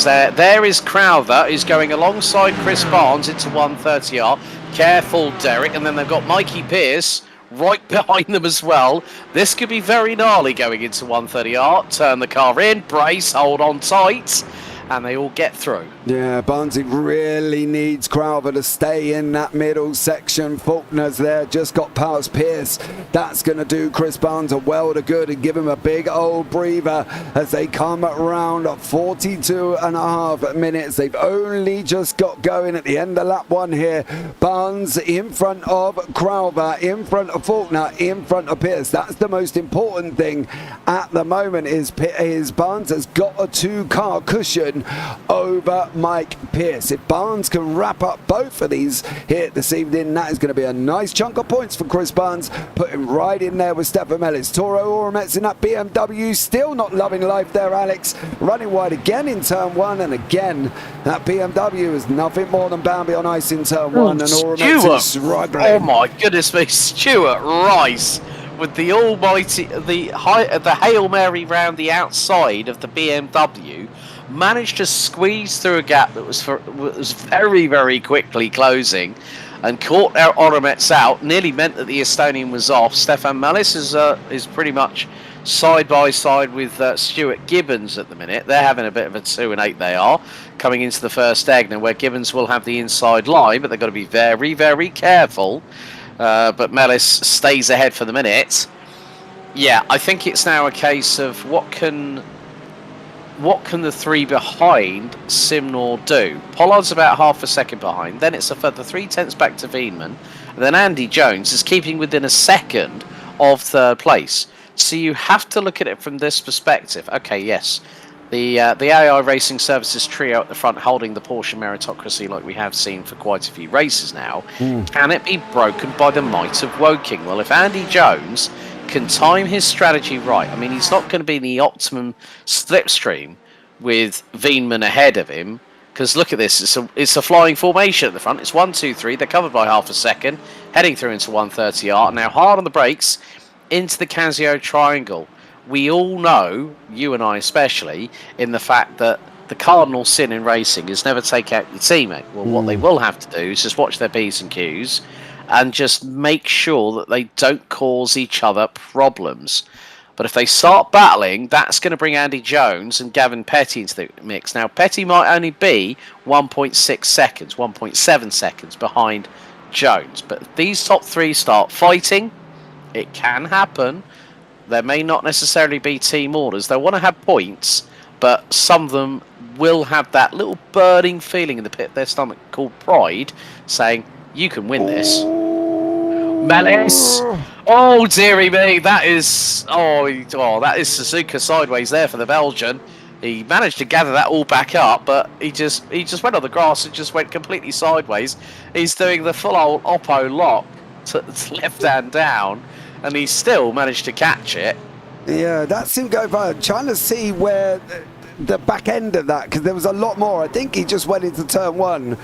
there is Crowther, who's going alongside Chris Barnes into 130R. Careful, Derek. And then they've got Mikey Pierce right behind them as well. This could be very gnarly going into 130R. Turn the car in, brace, hold on tight, and they all get through. Yeah, Barnesy really needs Crowther to stay in that middle section. Faulkner's there, just got past Pierce. That's going to do Chris Barnes a world of good and give him a big old breather as they come around 42.5 minutes. They've only just got going at the end of lap 1 here. Barnes in front of Crowther, in front of Faulkner, in front of Pierce. That's the most important thing at the moment is Barnes has got a 2-car cushion Weston over Mike Pierce. If Barnes can wrap up both of these here this evening, that is going to be a nice chunk of points for Chris Barnes, put him right in there with Stefan Ellis. Toro Oromets in that BMW, still not loving life there, Alex. Running wide again in turn 1, and again, that BMW is nothing more than Bambi on ice in turn 1, and Oromets is struggling. Oh my goodness me, Stuart Rice with the almighty, the Hail Mary round the outside of the BMW, managed to squeeze through a gap that was very, very quickly closing, and caught our Oromets out. Nearly meant that the Estonian was off. Stefan Mallis is pretty much side by side with Stuart Gibbons at the minute. They're having a bit of a 2 and 8. They are coming into the first egg now, where Gibbons will have the inside line, but they've got to be very, very careful. But Mellis stays ahead for the minute. Yeah, I think it's now a case of what can the 3 behind Simnor do? Pollard's about half a second behind. Then it's a further 3/10 back to Veenman. And then Andy Jones is keeping within a second of third place. So you have to look at it from this perspective. Okay, yes, the AI Racing Services trio at the front holding the Porsche meritocracy like we have seen for quite a few races now. Can it be broken by the might of Woking? Well, if Andy Jones can time his strategy right, I mean, he's not going to be in the optimum slipstream with Veenman ahead of him, because look at this, it's a flying formation at the front. It's 1, 2, 3. They're covered by half a second, heading through into 130R. Now hard on the brakes into the Casio triangle. We all know, you and I especially, in the fact that the cardinal sin in racing is never take out your teammate. Well, what they will have to do is just watch their P's and Q's and just make sure that they don't cause each other problems. But if they start battling, that's going to bring Andy Jones and Gavin Petty into the mix. Now, Petty might only be 1.6 seconds, 1.7 seconds behind Jones. But if these top 3 start fighting, it can happen. There may not necessarily be team orders. They want to have points, but some of them will have that little burning feeling in the pit of their stomach called pride, saying, you can win this. Mellis. Oh, dearie me. That is Suzuka sideways there for the Belgian. He managed to gather that all back up, but he just went on the grass and just went completely sideways. He's doing the full old Oppo lock to left hand down, and he still managed to catch it. Yeah, that seemed go by. Trying to see where the back end of that, because there was a lot more. I think he just went into turn 1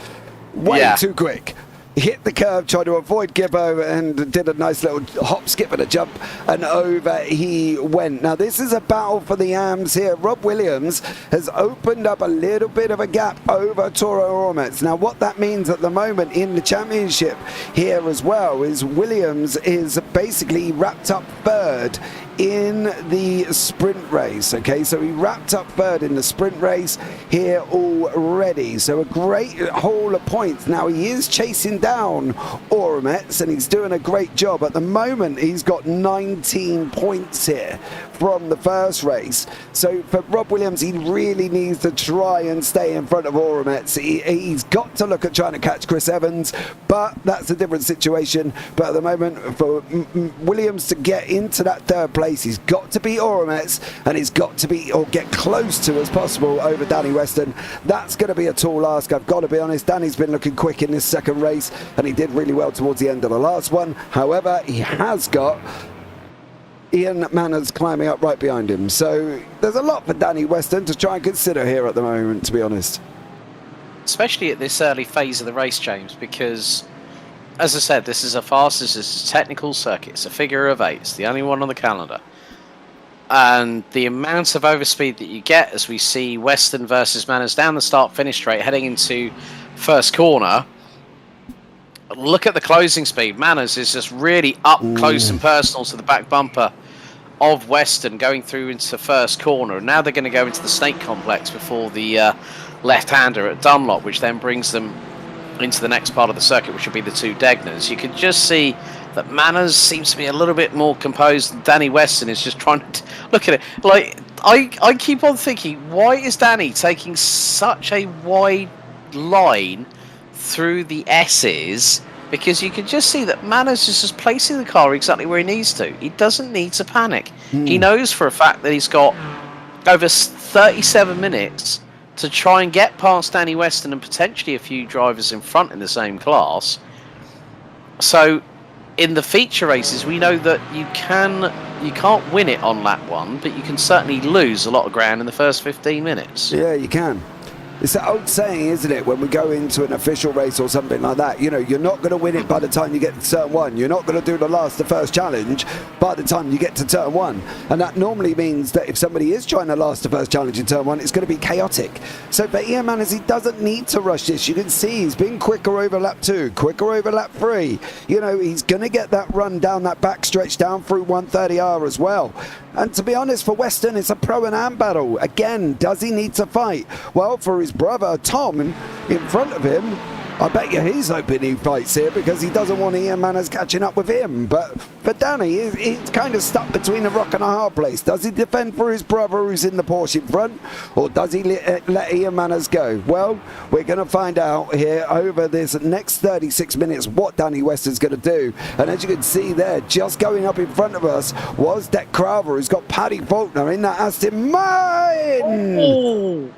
way too quick. Hit the curve, tried to avoid Gibbo, and did a nice little hop, skip, and a jump, and over he went. Now, this is a battle for the AMs here. Rob Williams has opened up a little bit of a gap over Toro Oromets. Now, what that means at the moment in the championship here as well is Williams is basically wrapped up 3rd in the sprint race. Okay, so he wrapped up 3rd in the sprint race here already, so a great haul of points. Now he is chasing down Oromets, and he's doing a great job. At the moment he's got 19 points here from the first race, so for Rob Williams he really needs to try and stay in front of Oromets. He's got to look at trying to catch Chris Evans, but that's a different situation. But at the moment, for Williams to get into that 3rd place, he's got to beat Oromets, and he's got to be, or get close to as possible, over Danny Weston. That's going to be a tall ask, I've got to be honest. Danny's been looking quick in this second race, and he did really well towards the end of the last one. However, he has got Ian Manners climbing up right behind him, so there's a lot for Danny Weston to try and consider here at the moment, to be honest. Especially at this early phase of the race, James, because as I said, this is a fastest, this is a technical circuit, it's a figure of 8, it's the only one on the calendar. And the amount of overspeed that you get as we see Weston versus Manners down the start-finish straight, heading into first corner. Look at the closing speed. Manners is just really up close and personal to the back bumper of Weston, going through into first corner. And now they're going to go into the Snake Complex before the left-hander at Dunlop, which then brings them into the next part of the circuit, which will be the 2 Degners. You can just see that Manners seems to be a little bit more composed, and Danny Weston is just trying to look at it. Like, I keep on thinking, why is Danny taking such a wide line through the S's? Because you can just see that Manners is just placing the car exactly where he needs to. He doesn't need to panic. He knows for a fact that he's got over 37 minutes to try and get past Danny Weston and potentially a few drivers in front in the same class. So in the feature races, we know that you can't win it on lap 1, but you can certainly lose a lot of ground in the first 15 minutes. Yeah, you can. It's that old saying, isn't it, when we go into an official race or something like that, you know, you're not going to win it by the time you get to turn 1. You're not going to do the first challenge by the time you get to turn 1. And that normally means that if somebody is trying to last the first challenge in turn 1, it's going to be chaotic. So for Ian Manners, he doesn't need to rush this. You can see he's been quicker over lap 2, quicker over lap 3. You know, he's going to get that run down that back stretch down through 130R as well. And to be honest, for Weston, it's a pro and am battle. Again, does he need to fight? Well, for his brother Tom in front of him, I bet you he's hoping he fights here because he doesn't want Ian Manners catching up with him. But for Danny, he's kind of stuck between a rock and a hard place. Does he defend for his brother who's in the Porsche in front, or does he let Ian Manners go? Well, we're going to find out here over this next 36 minutes what Danny Weston's going to do. And as you can see there, just going up in front of us was Deck Crowther, who's got Paddy Faulkner in that Aston Martin. Oh,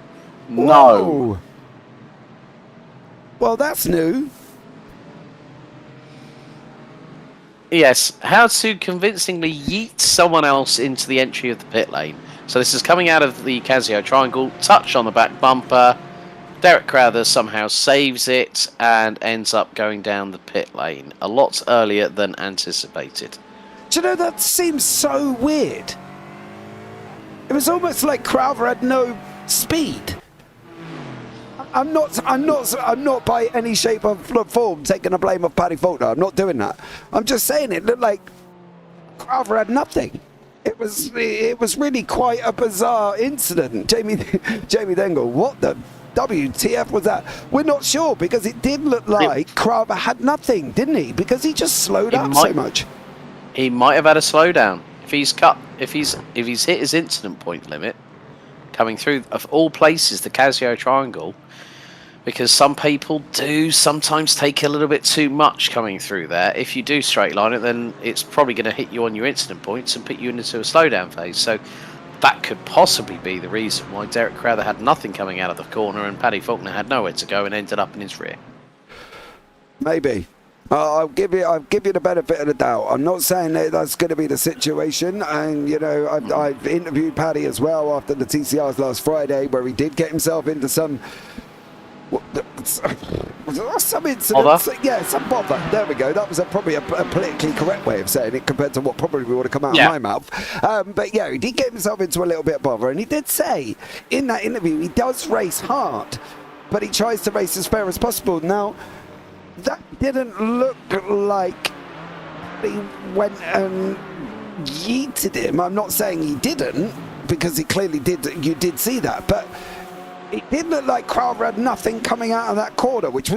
no. Whoa. Well, that's new. Yes, how to convincingly yeet someone else into the entry of the pit lane. So this is coming out of the Casio triangle, touch on the back bumper. Derek Crowther somehow saves it and ends up going down the pit lane a lot earlier than anticipated. Do you know, that seems so weird. It was almost like Crowther had no speed. I'm not by any shape or form taking the blame of Paddy Faulkner. I'm not doing that. I'm just saying it looked like Crowther had nothing. It was really quite a bizarre incident. Jamie Dengle, what the WTF was that? We're not sure because it did look like Crowther had nothing, didn't he? Because he just slowed up so much. He might have had a slowdown. If he's hit his incident point limit, coming through of all places the Casio triangle, because some people do sometimes take a little bit too much coming through there. If you do straight line it, then it's probably going to hit you on your incident points and put you into a slowdown phase. So that could possibly be the reason why Derek Crowther had nothing coming out of the corner and Paddy Faulkner had nowhere to go and ended up in his rear. Maybe. I'll give you the benefit of the doubt. I'm not saying that that's going to be the situation, and you know I've interviewed Paddy as well after the TCRs last Friday, where he did get himself into some incidents. Yeah, some bother. There we go. That was probably a politically correct way of saying it compared to what probably would have come out of my mouth. But yeah, he did get himself into a little bit of bother, and he did say in that interview he does race hard, but he tries to race as fair as possible. Now, that didn't look like he went and yeeted him. I'm not saying he didn't, because he clearly did. You did see that, but it did look like Crowther had nothing coming out of that corner, which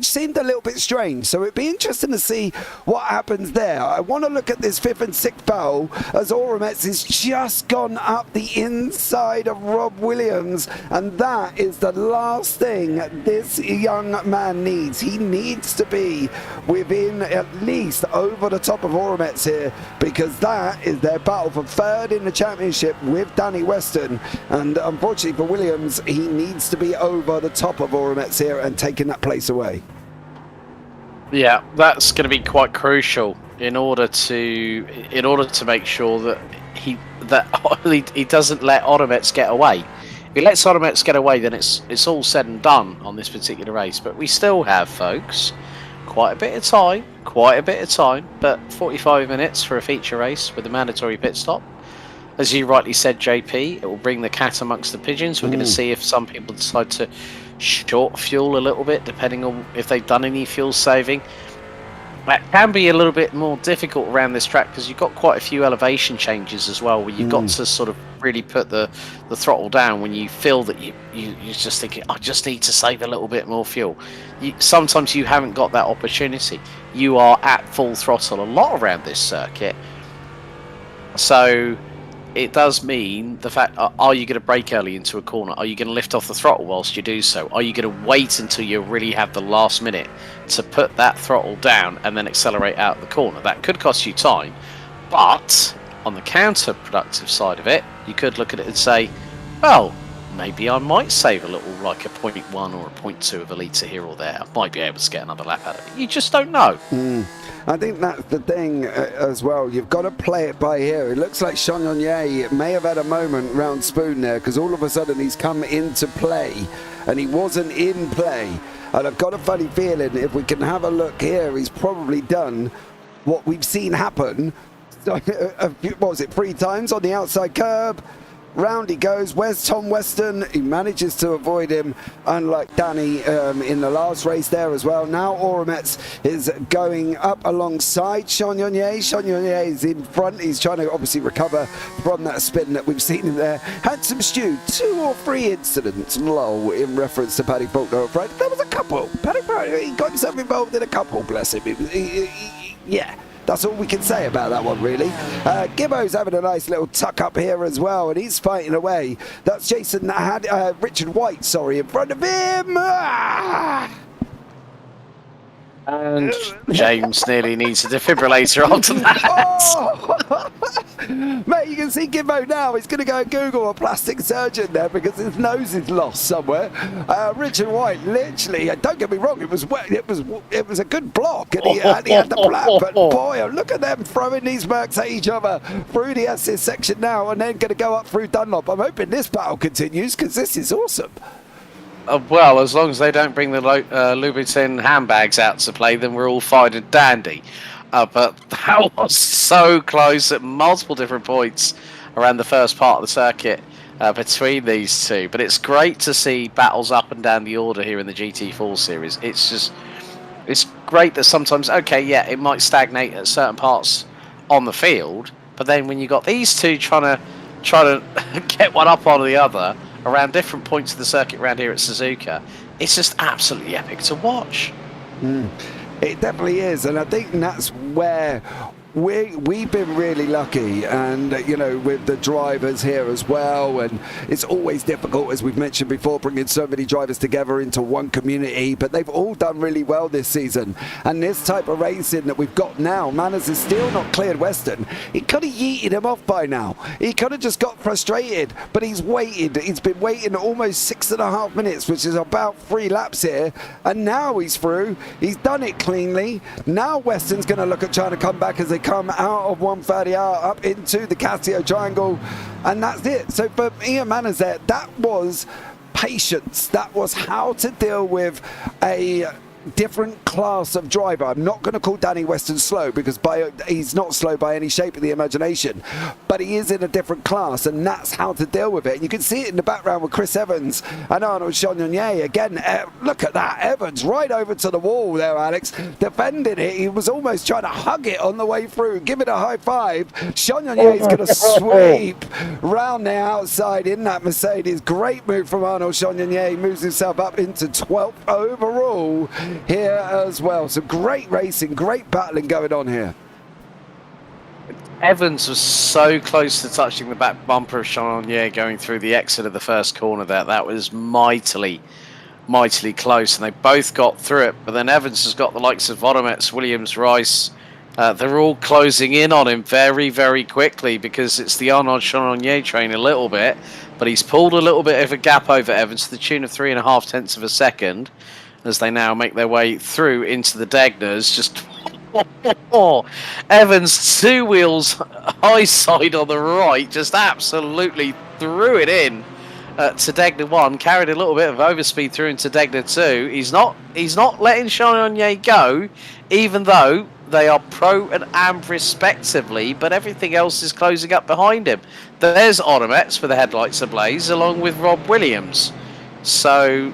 seemed a little bit strange. So it'd be interesting to see what happens there. I want to look at this 5th and 6th foul as Oromets has just gone up the inside of Rob Williams, and that is the last thing this young man needs. He needs to be within at least over the top of Oromets here, because that is their battle for 3rd in the championship with Danny Weston, and unfortunately for Williams, he needs to be over the top of Oromets here and taking that place away. Yeah, that's going to be quite crucial in order to make sure that he doesn't let Oromets get away. If he lets Oromets get away, then it's all said and done on this particular race. But we still have, folks, quite a bit of time. But 45 minutes for a feature race with a mandatory pit stop. As you rightly said, JP, it will bring the cat amongst the pigeons. We're going to see if some people decide to short fuel a little bit, depending on if they've done any fuel saving. That can be a little bit more difficult around this track because you've got quite a few elevation changes as well, where you've got to sort of really put the throttle down when you feel that you're just thinking, I just need to save a little bit more fuel. Sometimes you haven't got that opportunity. You are at full throttle a lot around this circuit. So it does mean the fact, are you going to brake early into a corner? Are you going to lift off the throttle whilst you do so? Are you going to wait until you really have the last minute to put that throttle down and then accelerate out the corner? That could cost you time, but on the counterproductive side of it, you could look at it and say, well, maybe I might save a little, like a 0.1 or a 0.2 of a litre here or there. I might be able to get another lap out of it. You just don't know. I think that's the thing as well. You've got to play it by ear. It looks like Chagnon may have had a moment round Spoon there, because all of a sudden he's come into play and he wasn't in play. And I've got a funny feeling if we can have a look here, he's probably done what we've seen happen. What was it, 3 times on the outside curb? Round he goes. Where's Tom Weston? He manages to avoid him, unlike Danny in the last race there as well. Now Oromets is going up alongside Chagnon. Chagnon is in front. He's trying to obviously recover from that spin that we've seen him there. Had some 2 or 3 incidents, low, in reference to Paddy Faulkner. Right? There was a couple. Paddy Faulkner, he got himself involved in a couple, bless him. Yeah. That's all we can say about that one, really. Gibbo's having a nice little tuck up here as well, and he's fighting away. That's Jason Richard White, sorry, in front of him. And James nearly needs a defibrillator after that. Mate, you can see Gibbo now. He's going to go and Google a plastic surgeon there because his nose is lost somewhere. Richard White, literally, don't get me wrong, it was a good block, and he had the plan. But boy, look at them throwing these mercs at each other through the assist section now, and then going to go up through Dunlop. I'm hoping this battle continues because this is awesome. Well, as long as they don't bring the Louboutin handbags out to play, then we're all fine and dandy. But that was so close at multiple different points around the first part of the circuit between these two. But it's great to see battles up and down the order here in the GT4 series. It's great that sometimes, okay, yeah, it might stagnate at certain parts on the field, but then when you got these two trying to get one up on the other around different points of the circuit around here at Suzuka, it's just absolutely epic to watch. It definitely is, and I think that's where we've been really lucky, and with the drivers here as well. And it's always difficult, as we've mentioned before, bringing so many drivers together into one community, but they've all done really well this season. And this type of racing that we've got now, Manners is still not cleared Weston. He could have yeeted him off by now. He could have just got frustrated, but he's waited. He's been waiting almost 6.5 minutes, which is about 3 laps here, and now he's through. He's done it cleanly. Now Weston's going to look at trying to come back as they come out of 130 up into the Casio triangle, and that's it. So for Ian Manners there, that was patience. That was how to deal with a different class of driver. I'm not going to call Danny Weston slow, because he's not slow by any shape of the imagination, but he is in a different class, and that's how to deal with it. And you can see it in the background with Chris Evans and Arnaud Chagnon. Again, look at that. Evans right over to the wall there, Alex, defending it. He was almost trying to hug it on the way through, give it a high five. Chagnon is going to sweep round the outside in that Mercedes. Great move from Arnaud Chagnon. He moves himself up into 12th overall here as well. So great racing, great battling going on here. Evans was so close to touching the back bumper of Chagnon going through the exit of the first corner there. That was mightily close, and they both got through it. But then Evans has got the likes of Oromets, Williams, Rice. They're all closing in on him very, very quickly, because it's the Arnaud Chagnon train a little bit, but he's pulled a little bit of a gap over Evans to the tune of 3.5 tenths of a second, as they now make their way through into the Degners. Just Evans 2 wheels high side on the right, just absolutely threw it in to Degner 1, carried a little bit of overspeed through into Degner 2. He's not letting Chagnon go, even though they are pro and amp respectively, but everything else is closing up behind him. There's Oromets with the headlights ablaze, along with Rob Williams. So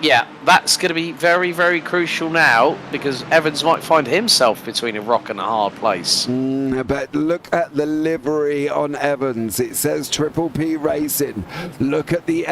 yeah, that's going to be very, very crucial now, because Evans might find himself between a rock and a hard place. But look at the livery on Evans. It says Triple P Racing. Look at the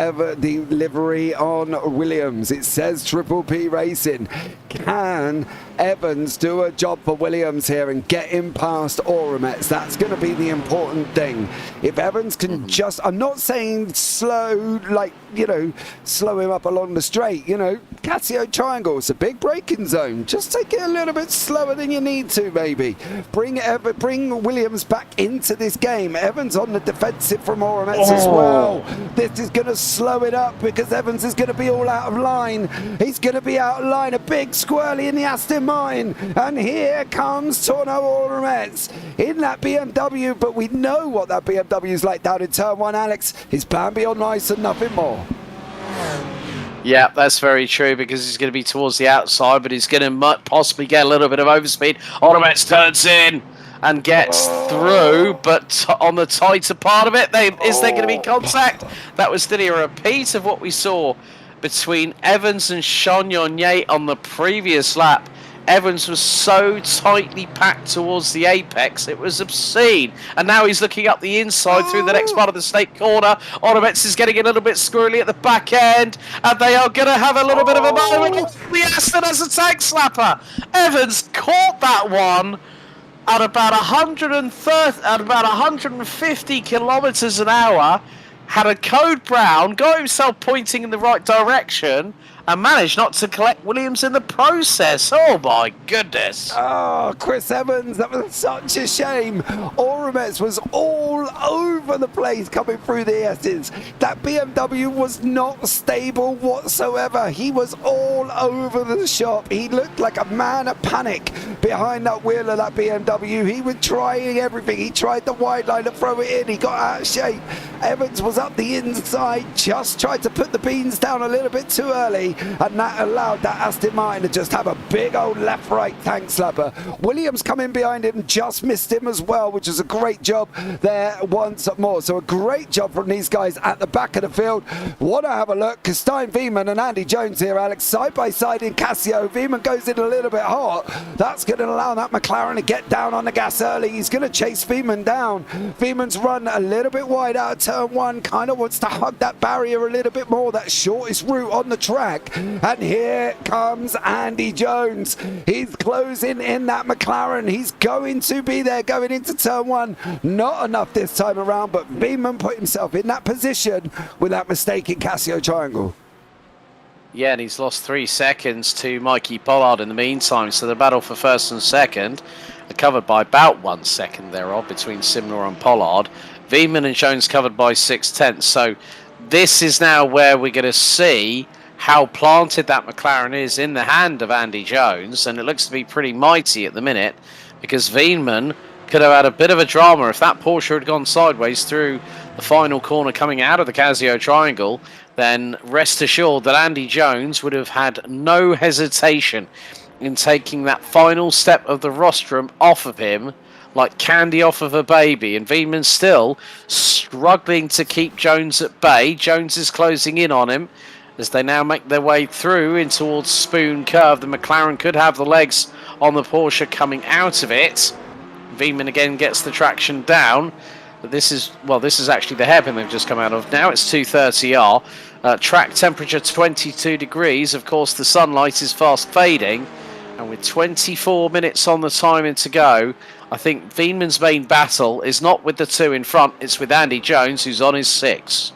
livery on Williams. It says Triple P Racing. Can Evans do a job for Williams here and get him past Oromets. That's going to be the important thing. If Evans can just, I'm not saying slow, like, you know, slow him up along the straight, you know, Casio Triangle, it's a big braking zone. Just take it a little bit slower than you need to, maybe. Bring Williams back into this game. Evans on the defensive from Oromets as well. This is going to slow it up because Evans is going to be all out of line. He's going to be out of line. A big squirrely in the Aston Martin. And here comes Torno Oromets in that BMW, but we know what that BMW is like down in turn 1, Alex. His plan be on ice and nothing more. Yeah, that's very true because he's going to be towards the outside, but he's going to possibly get a little bit of overspeed. Oromets turns in and gets through, but on the tighter part of it, is there going to be contact? That was still a repeat of what we saw between Evans and Chagnon on the previous lap. Evans was so tightly packed towards the apex, it was obscene. And now he's looking up the inside through the next part of the straight corner. Oromets is getting a little bit squirrely at the back end, and they are going to have a little bit of a moment. The Aston has a tank slapper. Evans caught that one at about 150 kilometers an hour, had a code brown, got himself pointing in the right direction, and managed not to collect Williams in the process. Oh my goodness. Oh, Chris Evans, that was such a shame. Oromets was all over the place coming through the S's. That BMW was not stable whatsoever. He was all over the shop. He looked like a man of panic behind that wheel of that BMW. He was trying everything. He tried the wide line to throw it in. He got out of shape. Evans was up the inside, just tried to put the beans down a little bit too early, and that allowed that Aston Martin to just have a big old left-right tank slapper. Williams coming behind him, just missed him as well, which is a great job there once more. So a great job from these guys at the back of the field. Want to have a look, because Stein Veerman and Andy Jones here, Alex, side by side in Casio. Veerman goes in a little bit hot. That's going to allow that McLaren to get down on the gas early. He's going to chase Veerman down. Veerman's run a little bit wide out of turn 1, kind of wants to hug that barrier a little bit more, that shortest route on the track. And here comes Andy Jones. He's closing in that McLaren. He's going to be there going into turn 1. Not enough this time around, but Veerman put himself in that position with that mistake in Casio Triangle. Yeah, and he's lost 3 seconds to Mikey Pollard in the meantime. So the battle for first and second are covered by about 1 second thereof between Simnor and Pollard. Veerman and Jones covered by 6/10. So this is now where we're going to see how planted that McLaren is in the hand of Andy Jones, and it looks to be pretty mighty at the minute, because Veerman could have had a bit of a drama if that Porsche had gone sideways through the final corner coming out of the Casio Triangle. Then rest assured that Andy Jones would have had no hesitation in taking that final step of the rostrum off of him like candy off of a baby, and Veerman still struggling to keep Jones at bay. Jones is closing in on him as they now make their way through in towards Spoon Curve. The McLaren could have the legs on the Porsche coming out of it. Veerman again gets the traction down. But this is actually the hairpin they've just come out of. Now it's 230R. Track temperature 22 degrees. Of course, the sunlight is fast fading. And with 24 minutes on the timing to go, I think Veerman's main battle is not with the two in front. It's with Andy Jones, who's on his 6.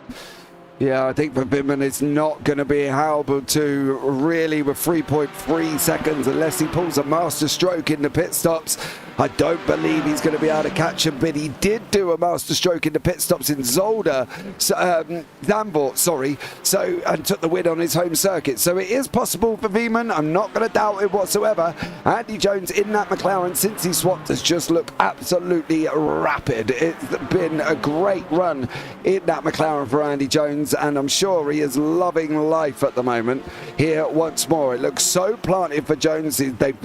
Yeah, I think for Veerman it's not going to be able to really with 3.3 seconds unless he pulls a master stroke in the pit stops. I don't believe he's going to be able to catch him, but he did do a master stroke in the pit stops in Zandvoort, and took the win on his home circuit. So it is possible for Veerman. I'm not going to doubt it whatsoever. Andy Jones in that McLaren since he swapped has just looked absolutely rapid. It's been a great run in that McLaren for Andy Jones, and I'm sure he is loving life at the moment here once more. It looks so planted for Jones. They've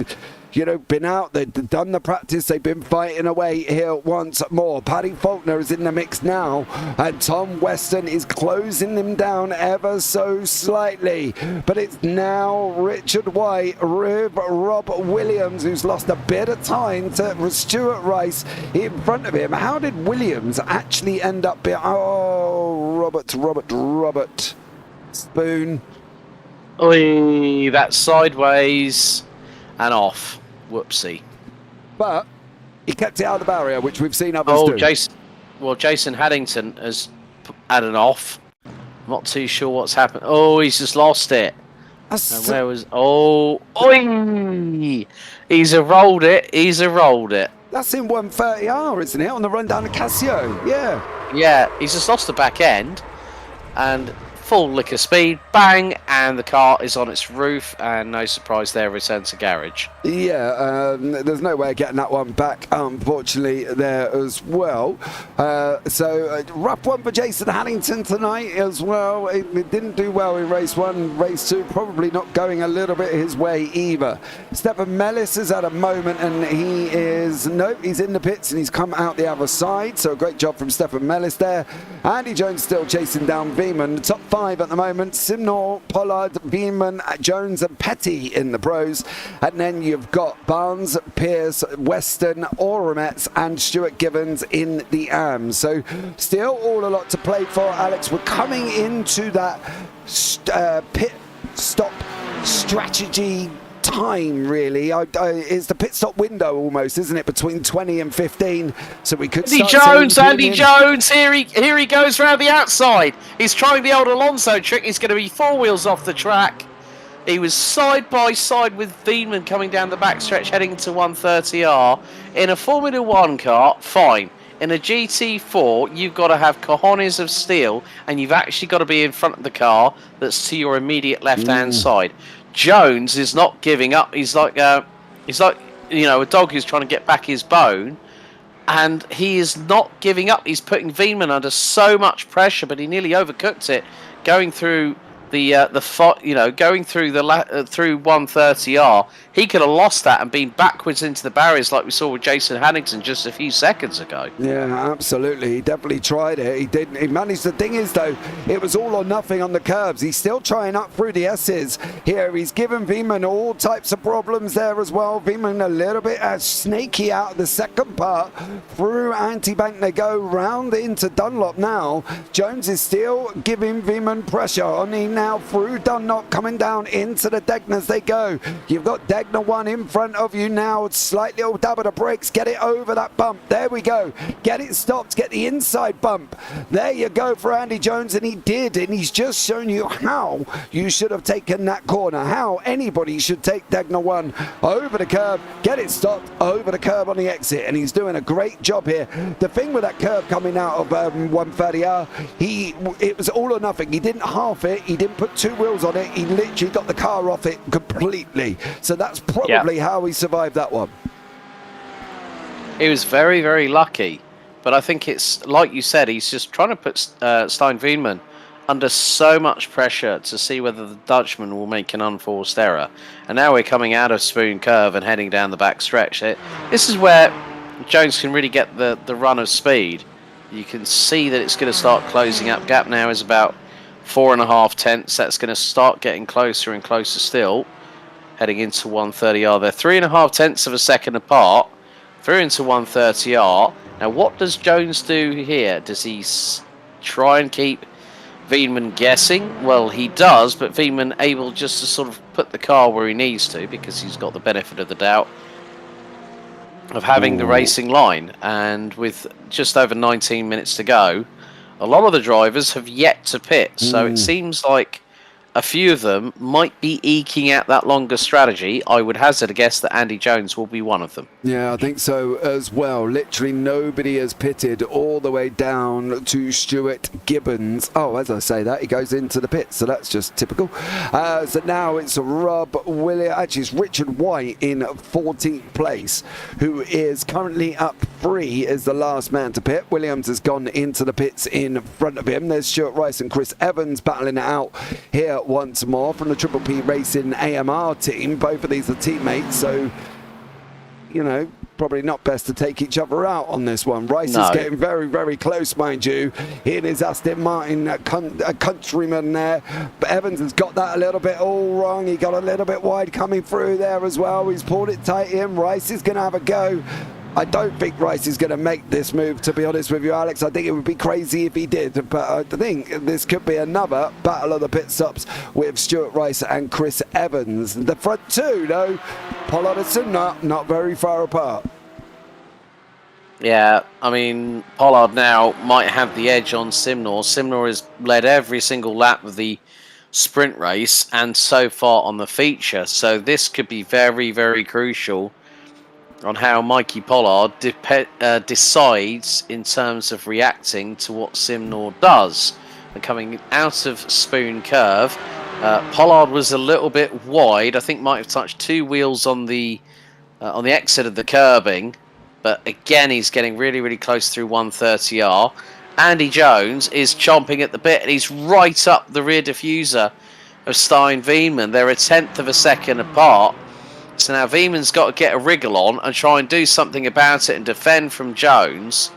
been out, they've done the practice, they've been fighting away here once more. Paddy Faulkner is in the mix now, and Tom Weston is closing him down ever so slightly. But it's now Richard White, Rob Williams, who's lost a bit of time to Stuart Rice in front of him. How did Williams actually end up behind? Oh, Robert. Spoon. Oi, that sideways. and off. Whoopsie. But he kept it out of the barrier, which we've seen others do. Jason Haddington has had an off. Not too sure what's happened. Oh, he's just lost it. And where was... Oh, oi! He's rolled it. That's in 130R, isn't it? On the run down to Casio. Yeah. Yeah, he's just lost the back end. And full lick of speed, bang, and the car is on its roof, and no surprise there, returns to garage. Yeah, there's no way of getting that one back, unfortunately, there as well. So rough one for Jason Haddington tonight as well. It didn't do well in race 1. Race 2 probably not going a little bit his way either. Stefan Mellis has had a moment, and he's in the pits, and he's come out the other side, so a great job from Stefan Mellis there. Andy Jones still chasing down Veeman. The top 5 at the moment: Simnor, Pollard, Veeman, Jones and Petty in the pros, and then you've got Barnes, Pierce, Weston, Oromets and Stuart Gibbons in the AMs. So still all a lot to play for, Alex. We're coming into that pit stop strategy time, really. It's the pit stop window almost, isn't it, between 20 and 15, so we could Andy Jones, here he goes round the outside. He's trying the old Alonso trick. He's going to be 4 wheels off the track. He was side by side with Veeman coming down the backstretch heading to 130R. In a Formula 1 car, fine. In a GT4, you've got to have cojones of steel, and you've actually got to be in front of the car that's to your immediate left-hand side. Jones is not giving up. He's like a dog who's trying to get back his bone, and he is not giving up. He's putting Veeman under so much pressure, but he nearly overcooked it, going through through 130R. He could have lost that and been backwards into the barriers like we saw with Jason Haddington just a few seconds ago. Yeah, absolutely. He definitely tried it. He didn't. He managed. The thing is, though, it was all or nothing on the curbs. He's still trying up through the S's here. He's given Veeman all types of problems there as well. Veeman a little bit snaky out of the second part. Through anti-bank they go, round into Dunlop now. Jones is still giving Veeman pressure on him now through Dunlop, coming down into the Degners they go. You've got Degner 1 in front of you now. Slightly old dab of the brakes. Get it over that bump. There we go. Get it stopped. Get the inside bump. There you go for Andy Jones, and he did, and he's just shown you how you should have taken that corner, how anybody should take Degner 1 over the curb, get it stopped over the curb on the exit, and he's doing a great job here. The thing with that curb coming out of 130R, it was all or nothing. He didn't half it. He didn't put 2 wheels on it. He literally got the car off it completely. So that's probably how he survived that one. He was very, very lucky. But I think it's, like you said, he's just trying to put Stein Veeman under so much pressure to see whether the Dutchman will make an unforced error. And now we're coming out of Spoon Curve and heading down the back stretch. This is where Jones can really get the run of speed. You can see that it's going to start closing up. Gap now is about 4.5 tenths. That's going to start getting closer and closer still. Heading into 130R. They're 3.5 tenths of a second apart. Through into 130R. Now, what does Jones do here? Does he try and keep Veeman guessing? Well, he does, but Veeman able just to sort of put the car where he needs to, because he's got the benefit of the doubt of having the racing line. And with just over 19 minutes to go, a lot of the drivers have yet to pit. So it seems like a few of them might be eking out that longer strategy. I would hazard a guess that Andy Jones will be one of them. Yeah, I think so as well. Literally nobody has pitted all the way down to Stuart Gibbons. Oh, as I say that, he goes into the pit, so that's just typical. So now it's Rob Williams. Actually, it's Richard White in 14th place, who is currently up 3 as the last man to pit. Williams has gone into the pits in front of him. There's Stuart Rice and Chris Evans battling it out here once more from the Triple P Racing AMR team. Both of these are teammates, so you know, probably not best to take each other out on this one. Rice is getting very, very close, mind you, in his Aston Martin, a countryman there. But Evans has got that a little bit all wrong. He got a little bit wide coming through there as well. He's pulled it tight in. Rice is going to have a go. I don't think Rice is going to make this move, to be honest with you, Alex. I think it would be crazy if he did, but I think this could be another battle of the pit stops with Stuart Rice and Chris Evans. The front two, though, Pollard and Simnor not very far apart. Yeah, I mean, Pollard now might have the edge on Simnor. Simnor has led every single lap of the sprint race and so far on the feature. So this could be very, very crucial on how Mikey Pollard decides in terms of reacting to what Simnor does. And coming out of Spoon Curve, Pollard was a little bit wide. I think might have touched 2 wheels on the exit of the curbing. But again, he's getting really, really close through 130R. Andy Jones is chomping at the bit, and he's right up the rear diffuser of Stein Wieman. They're a tenth of a second apart. So now Wieman's got to get a wriggle on and try and do something about it and defend from Jones.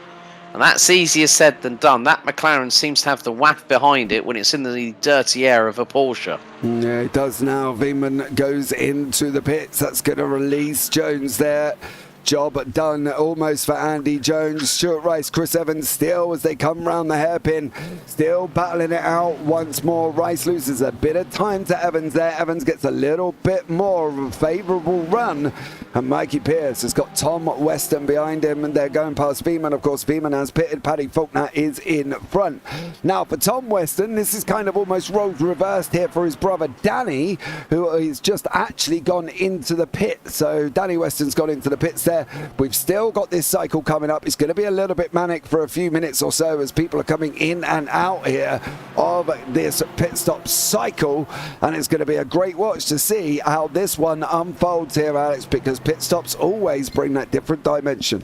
And that's easier said than done. That McLaren seems to have the waft behind it when it's in the dirty air of a Porsche. Yeah, it does now. Wieman goes into the pits. That's going to release Jones there. Job done almost for Andy Jones. Short race, Chris Evans still as they come round the hairpin, still battling it out once more. Rice loses a bit of time to Evans there. Evans gets a little bit more of a favourable run, and Mikey Pierce has got Tom Weston behind him, and they're going past Wieman. Of course, Wieman has pitted. Paddy Faulkner is in front. Now for Tom Weston, this is kind of almost roles reversed here for his brother Danny, who has just actually gone into the pit. So Danny Weston's gone into the pits there. We've still got this cycle coming up. It's going to be a little bit manic for a few minutes or so as people are coming in and out here of this pit stop cycle, and it's going to be a great watch to see how this one unfolds here, Alex, because pit stops always bring that different dimension.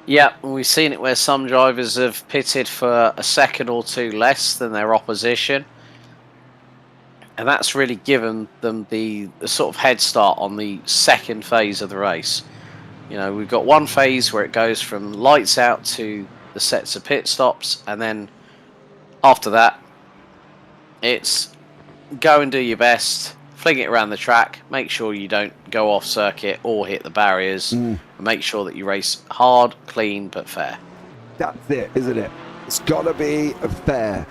Yeah, we've seen it where some drivers have pitted for a second or two less than their opposition. And that's really given them the sort of head start on the second phase of the race. You know, we've got one phase where it goes from lights out to the sets of pit stops. And then after that, it's go and do your best, fling it around the track, make sure you don't go off circuit or hit the barriers. And make sure that you race hard, clean, but fair. That's it, isn't it? It's got to be fair.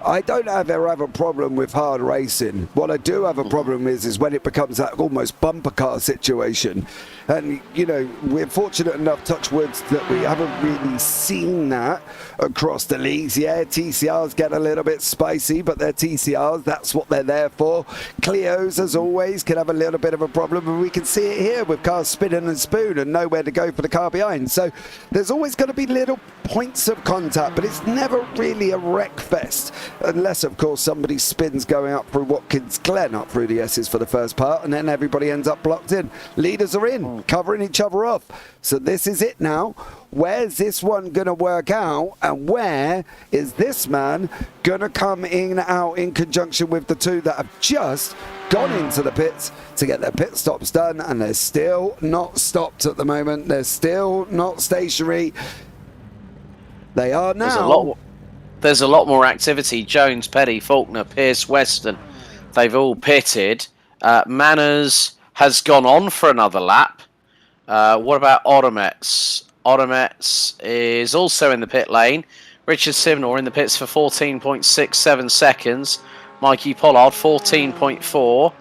I don't ever have a problem with hard racing. What I do have a problem is when it becomes that almost bumper car situation. And, you know, we're fortunate enough, touch woods, that we haven't really seen that across the leagues. Yeah, TCRs get a little bit spicy, but they're TCRs. That's what they're there for. Clios, as always, can have a little bit of a problem. And we can see it here with cars spinning and spoon and nowhere to go for the car behind. So there's always going to be little points of contact, but it's never really a wreck fest. Unless, of course, somebody spins going up through Watkins Glen, up through the S's for the first part, and then everybody ends up blocked in. Leaders are in, covering each other off. So this is it now. Where's this one going to work out, and where is this man going to come in and out in conjunction with the two that have just gone into the pits to get their pit stops done, and they're still not stopped at the moment. They're still not stationary. They are now. There's a lot more activity. Jones, Petty, Faulkner, Pierce, Weston, they've all pitted. Manners has gone on for another lap. What about Odomets? Odomets is also in the pit lane. Richard Simnor in the pits for 14.67 seconds. Mikey Pollard, 14.4.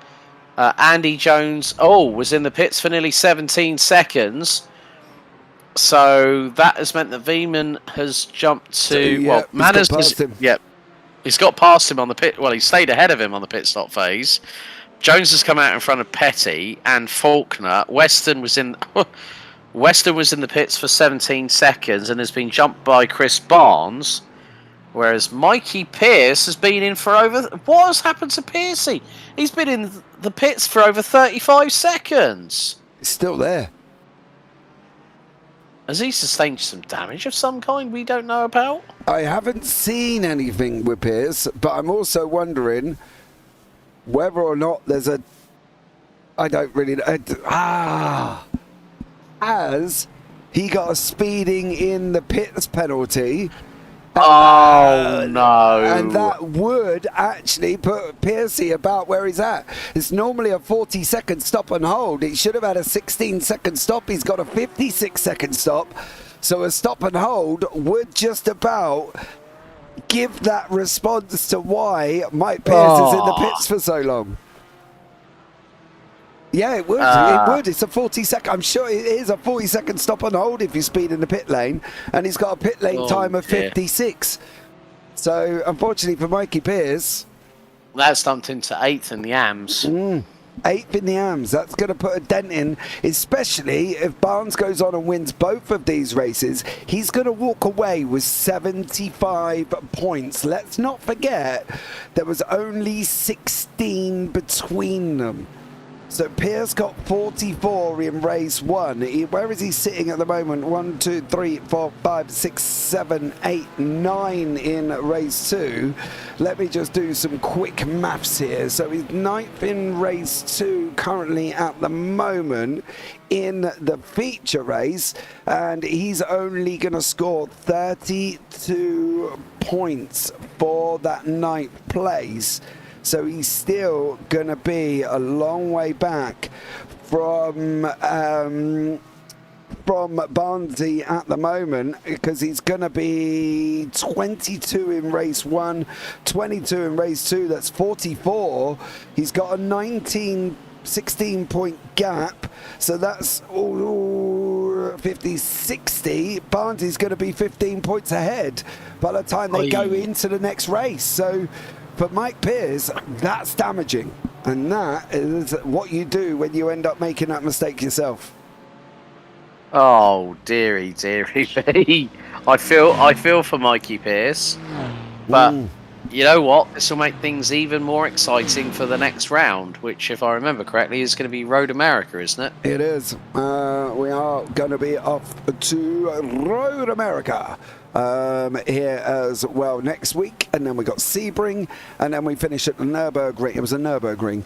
Andy Jones, was in the pits for nearly 17 seconds. So that has meant that Wieman has jumped to Manners. He's got past him on the pit. Well, he stayed ahead of him on the pit stop phase. Jones has come out in front of Petty and Faulkner. Weston was in the pits for 17 seconds and has been jumped by Chris Barnes. Whereas Mikey Pierce has been in for over. What has happened to Piercy? He's been in the pits for over 35 seconds. He's still there. Has he sustained some damage of some kind we don't know about? I haven't seen anything with Pierce, but I'm also wondering whether or not there's a... I don't really know. As he got a speeding in the pits penalty. No. And that would actually put Piercy about where he's at. It's normally a 40-second stop and hold. He should have had a 16-second stop. He's got a 56-second stop. So a stop and hold would just about give that response to why Mike Pierce is in the pits for so long. Yeah, it would. It would. It's a 40-second. I'm sure it is a 40-second stop and hold if you speed in the pit lane, and he's got a pit lane time of 56. So, unfortunately for Mikey Pierce, that's dumped into 8th in the AMS. 8th in the AMS. That's going to put a dent in, especially if Barnes goes on and wins both of these races. He's going to walk away with 75 points. Let's not forget there was only 16 between them. So Pierce got 44 in race 1. Where is he sitting at the moment? 1, 2, 3, 4, 5, 6, 7, 8, 9 in race 2. Let me just do some quick maths here. So he's 9th in race 2 currently at the moment in the feature race, and he's only going to score 32 points for that 9th place. So he's still going to be a long way back from Barnesy at the moment, because he's going to be 22 in race 1, 22 in race 2. That's 44. He's got a 16 point gap, so that's 50, 60. Barnesy's going to be 15 points ahead by the time they go into the next race. So for Mike Pierce, that's damaging, and that is what you do when you end up making that mistake yourself. Oh, dearie me. I feel for Mikey Pierce, but you know what? This will make things even more exciting for the next round, which, if I remember correctly, is going to be Road America, isn't it? It is. We are going to be off to Road America here as well next week, and then we got Sebring, and then we finish at the Nurburgring. It was a Nurburgring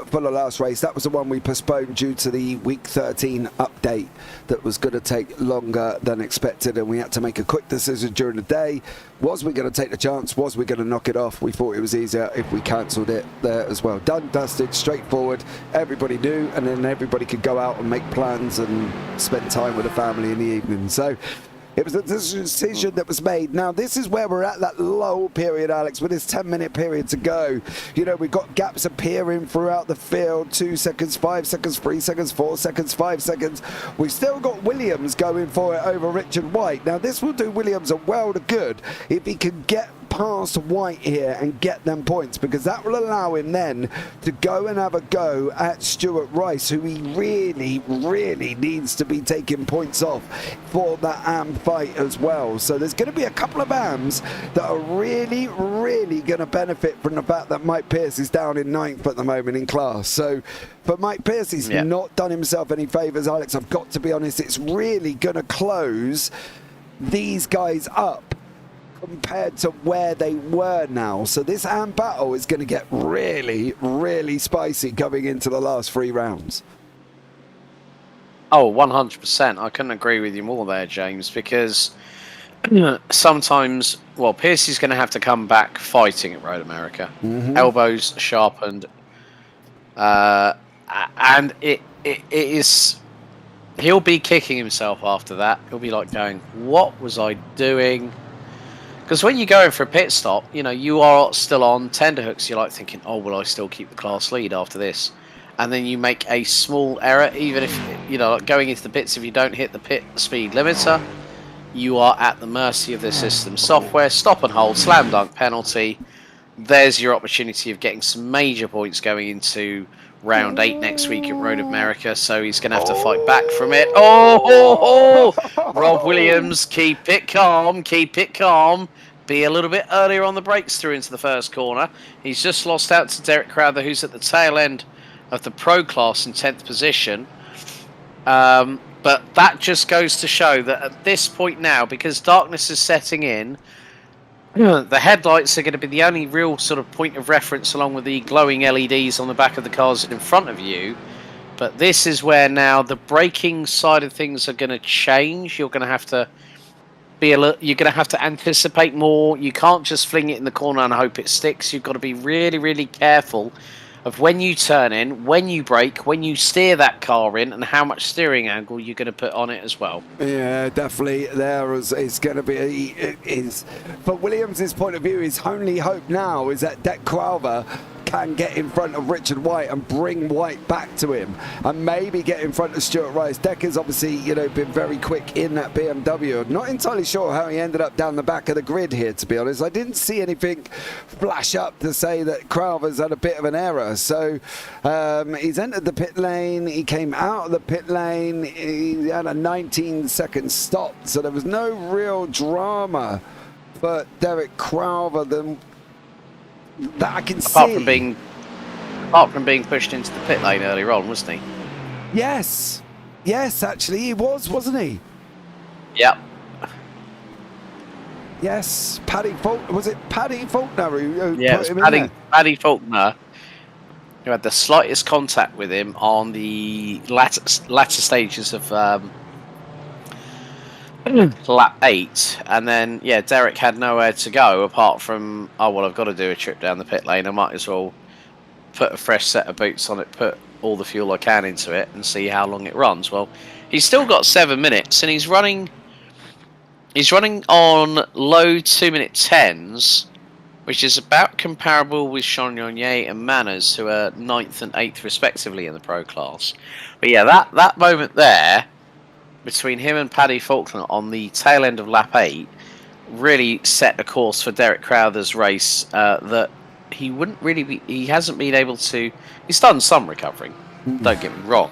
for the last race. That was the one we postponed due to the week 13 update that was going to take longer than expected, and we had to make a quick decision during the day. Was we going to take the chance? Was we going to knock it off? We thought it was easier if we cancelled it there as well. Done, dusted, straightforward. Everybody knew, and then everybody could go out and make plans and spend time with the family in the evening. So it was a decision that was made. Now, this is where we're at that lull period, Alex, with this 10-minute period to go. You know, we've got gaps appearing throughout the field. 2 seconds, 5 seconds, 3 seconds, 4 seconds, 5 seconds. We've still got Williams going for it over Richard White. Now, this will do Williams a world of good if he can get past White here and get them points, because that will allow him then to go and have a go at Stuart Rice, who he really needs to be taking points off for that AM fight as well. So there's going to be a couple of AMs that are really going to benefit from the fact that Mike Pierce is down in 9th at the moment in class. So for Mike Pierce, he's not done himself any favours, Alex. I've got to be honest, it's really going to close these guys up compared to where they were now. So this AM battle is going to get really spicy going into the last 3 rounds. Oh, 100%. I couldn't agree with you more there, James, because sometimes, well, Pierce is going to have to come back fighting at Road America. Elbows sharpened. And it is... He'll be kicking himself after that. He'll be like going, what was I doing? Because when you're going for a pit stop, you know, you are still on tenterhooks. You're like thinking, oh, will I still keep the class lead after this? And then you make a small error, even if, you know, like going into the pits, if you don't hit the pit speed limiter, you are at the mercy of the system software. Stop and hold, slam dunk penalty. There's your opportunity of getting some major points going into round 8 next week at Road America, so he's going to have to fight back from it. Rob Williams, keep it calm, be a little bit earlier on the brakes through into the first corner. He's just lost out to Derek Crowther, who's at the tail end of the pro class in 10th position. But that just goes to show that at this point now, because darkness is setting in, the headlights are going to be the only real sort of point of reference, along with the glowing LEDs on the back of the cars in front of you. But this is where now the braking side of things are going to change. You're going to have to you're going to have to anticipate more. You can't just fling it in the corner and hope it sticks. You've got to be really careful of when you turn in, when you brake, when you steer that car in, and how much steering angle you're going to put on it as well. Yeah, definitely. There is going to be, for Williams' point of view, his only hope now is that Deck Crowther can get in front of Richard White and bring White back to him, and maybe get in front of Stuart Rice. Decker's obviously, you know, been very quick in that BMW. I'm not entirely sure how he ended up down the back of the grid here, to be honest. I didn't see anything flash up to say that Crowther's had a bit of an error. So he's entered the pit lane, he came out of the pit lane, he had a 19-second stop, so there was no real drama for Derek Crowther than that I can see. Apart from being pushed into the pit lane earlier on, wasn't he? Yes, actually he was, wasn't he? Yep. Yes, was it Paddy Faulkner who Yeah, put it him was in there? Paddy Faulkner who had the slightest contact with him on the latter stages of lap 8, and then Derek had nowhere to go apart from, oh well, I've got to do a trip down the pit lane, I might as well put a fresh set of boots on it, put all the fuel I can into it and see how long it runs. Well, he's still got 7 minutes and he's running on low 2-minute 10s, which is about comparable with Chagnon and Manners, who are 9th and 8th respectively in the pro class. But yeah, that moment there between him and Paddy Faulkner on the tail end of lap 8 really set a course for Derek Crowther's race that he hasn't been able to. He's done some recovering, don't get me wrong,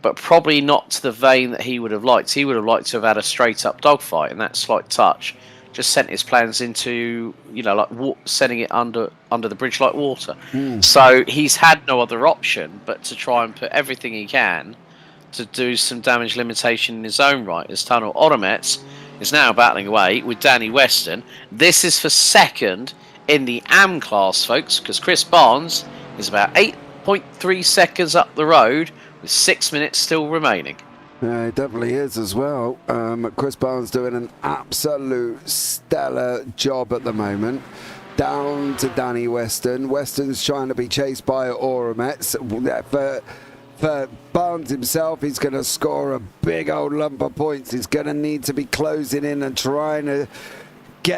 but probably not to the vein that he would have liked. He would have liked to have had a straight up dogfight, and that slight touch just sent his plans into, you know, like sending it under the bridge like water. So he's had no other option but to try and put everything he can to do some damage limitation in his own right, as Tunnel Automets is now battling away with Danny Weston. This is for second in the AM class, folks, because Chris Barnes is about 8.3 seconds up the road with 6 minutes still remaining. Yeah, it definitely is as well. Chris Barnes doing an absolute stellar job at the moment. Down to Danny Weston. Weston's trying to be chased by Automets. For Barnes himself, he's going to score a big old lump of points. He's going to need to be closing in and trying to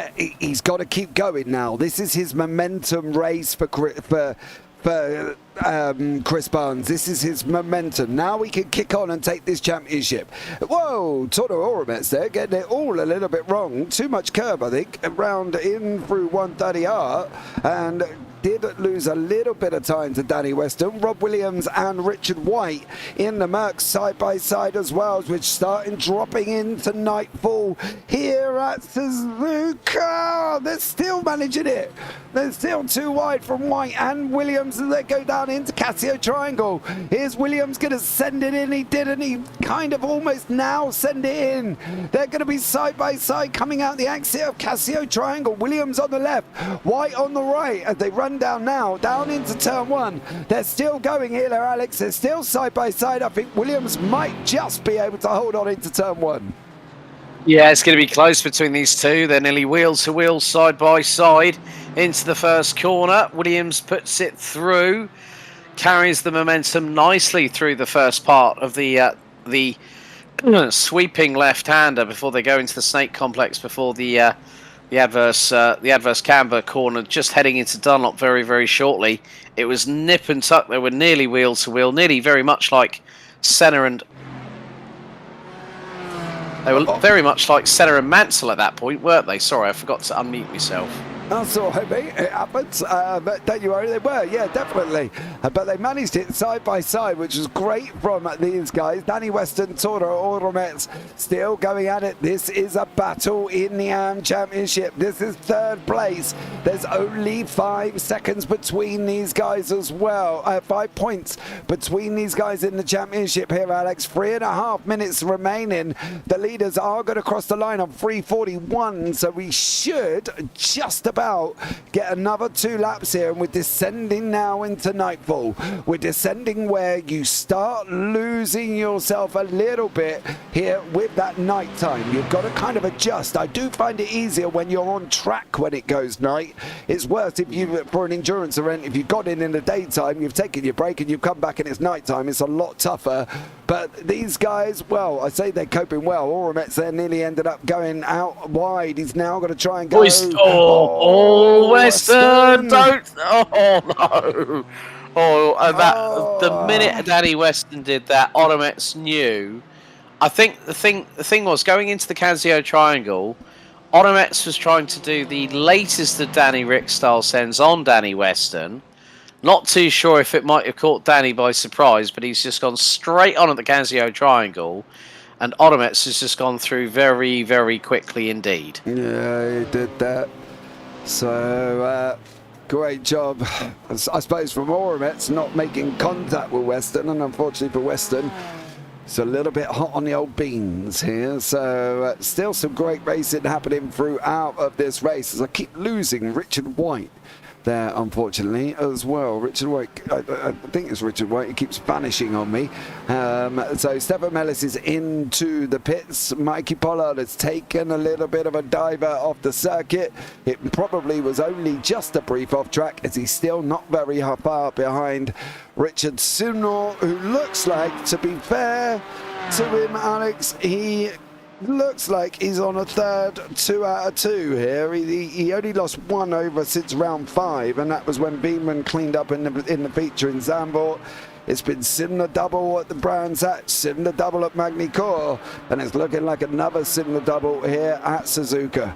he's got to keep going now. This is his momentum race for Chris Barnes. This is his momentum. Now he can kick on and take this championship. Whoa, Toro Automets there, getting it all a little bit wrong. Too much curb, I think, around in through 130R, and did lose a little bit of time to Danny Weston. Rob Williams and Richard White in the Mercs side by side as well, which starting dropping into nightfall here at Suzuka. They're still managing it. They're still too wide from White and Williams as they go down into Casio Triangle. Here's Williams going to send it in. He did, and he kind of almost now send it in. They're going to be side by side coming out the exit of Casio Triangle. Williams on the left, White on the right as they run down now, down into turn 1. They're still going here, Alex. They're still side by side. I think Williams might just be able to hold on into turn 1. Yeah, it's going to be close between these two. They're nearly wheel to wheel, side by side into the first corner. Williams puts it through, carries the momentum nicely through the first part of the sweeping left-hander before they go into the Snake Complex before the adverse camber corner, just heading into Dunlop very, very shortly. It was nip and tuck. They were nearly wheel to wheel, nearly very much like Senna and Mansell at that point, weren't they? Sorry, I forgot to unmute myself. That's all right, mate. It happens. But don't you worry, they were, yeah, definitely. But they managed it side by side, which was great from these guys. Danny Weston, Toro Automets still going at it. This is a battle in the AM Championship. This is third place. There's only 5 seconds between these guys as well. 5 points between these guys in the championship here, Alex. 3.5 minutes remaining. The leaders are going to cross the line on 3:41, so we should just about get another 2 laps here, and we're descending now into nightfall. We're descending where you start losing yourself a little bit here with that nighttime. You've got to kind of adjust. I do find it easier when you're on track when it goes night. It's worse if you, for an endurance event, if you've got in the daytime, you've taken your break and you've come back and it's nighttime, it's a lot tougher. But these guys, well, I say they're coping well. Automets there nearly ended up going out wide. He's now got to try and go. Oh, Weston, don't! Oh no! Oh, and the minute Danny Weston did that, Ottomets knew. I think the thing was going into the Casio Triangle. Ottomets was trying to do the latest of Danny Rick style sends on Danny Weston. Not too sure if it might have caught Danny by surprise, but he's just gone straight on at the Casio Triangle. And Ottomets has just gone through very, very quickly indeed. Yeah, he did that. So, great job, I suppose, from Ottomets not making contact with Weston. And unfortunately for Weston, it's a little bit hot on the old beans here. So, still some great racing happening throughout of this race. As I keep losing Richard White there, unfortunately, as well. Richard White, I think it's Richard White, he keeps vanishing on me. So Stefan Mellis is into the pits. Mikey Pollard has taken a little bit of a diver off the circuit. It probably was only just a brief off track, as he's still not very far behind Richard Simnor, who looks like, to be fair to him, Alex, he looks like he's on a third 2 out of 2 here. He only lost 1 over since round 5, and that was when Beeman cleaned up in the feature in Zandvoort. It's been Simna double at the Brands Hatch, Simna double at Magny Core, and it's looking like another Simna double here at Suzuka.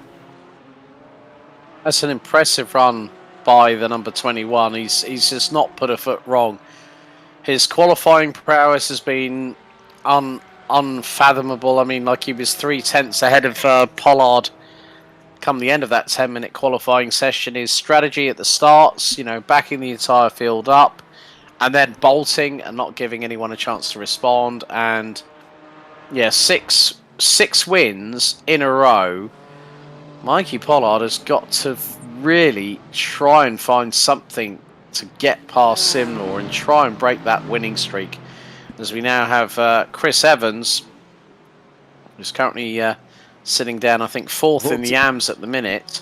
That's an impressive run by the number 21. He's just not put a foot wrong. His qualifying prowess has been unfathomable. I mean, like, he was 3/10 ahead of Pollard come the end of that 10-minute qualifying session. His strategy at the starts, you know, backing the entire field up and then bolting and not giving anyone a chance to respond. And yeah, six wins in a row. Mikey Pollard has got to really try and find something to get past Simnor and try and break that winning streak. As we now have Chris Evans, who's currently sitting down, I think, 4th in the Yams at the minute.